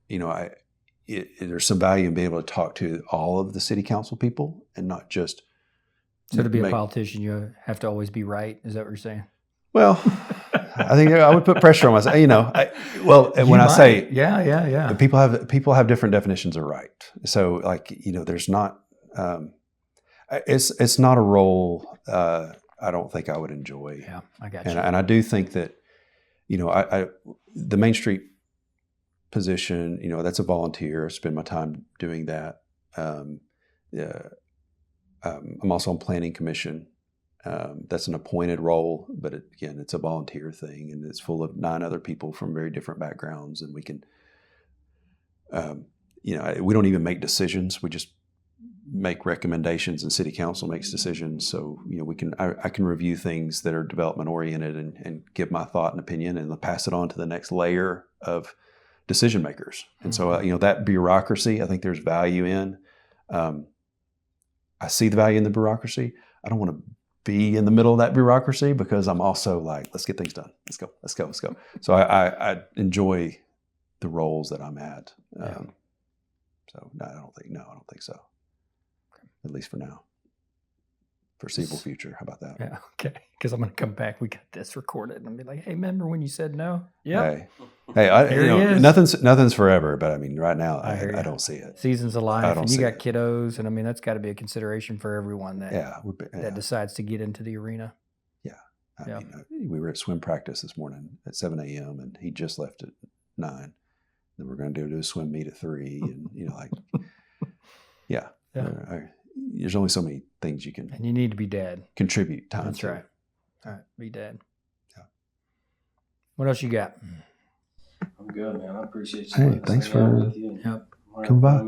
there's some value in being able to talk to all of the city council people and not just. So to be a politician, you have to always be right. Is that what you're saying? Well, I think I would put pressure on myself. Yeah. People have different definitions of right. So there's not. It's not a role I don't think I would enjoy. Yeah, I got you. And I do think that, the Main Street position, that's a volunteer. I spend my time doing that. I'm also on Planning Commission. That's an appointed role, but it's a volunteer thing, and it's full of 9 other people from very different backgrounds, and we can, we don't even make decisions. We just make recommendations, and City Council makes decisions. So I can review things that are development oriented and give my thought and opinion, and pass it on to the next layer of decision makers. And so that bureaucracy, I think there's value in. I see the value in the bureaucracy. I don't want to be in the middle of that bureaucracy, because I'm also like, let's get things done. Let's go. So I enjoy the roles that I'm at. So I don't think so. At least for now. Foreseeable future. How about that? Yeah. Okay. Because I'm going to come back. We got this recorded, and I'll be like, "Hey, remember when you said no?" Yeah. Hey, nothing's forever, but right now I don't see it. Seasons of life, and you got kiddos, and that's got to be a consideration for everyone that decides to get into the arena. Yeah. We were at swim practice this morning at 7 a.m. and he just left at 9. Then we're going to do a swim meet at 3, and yeah. There's only so many things you can. And you need to be dad. Contribute time. That's to. right. All right, be dad. Yeah. What else you got? I'm good, man. I appreciate you. Hey, thanks for coming by.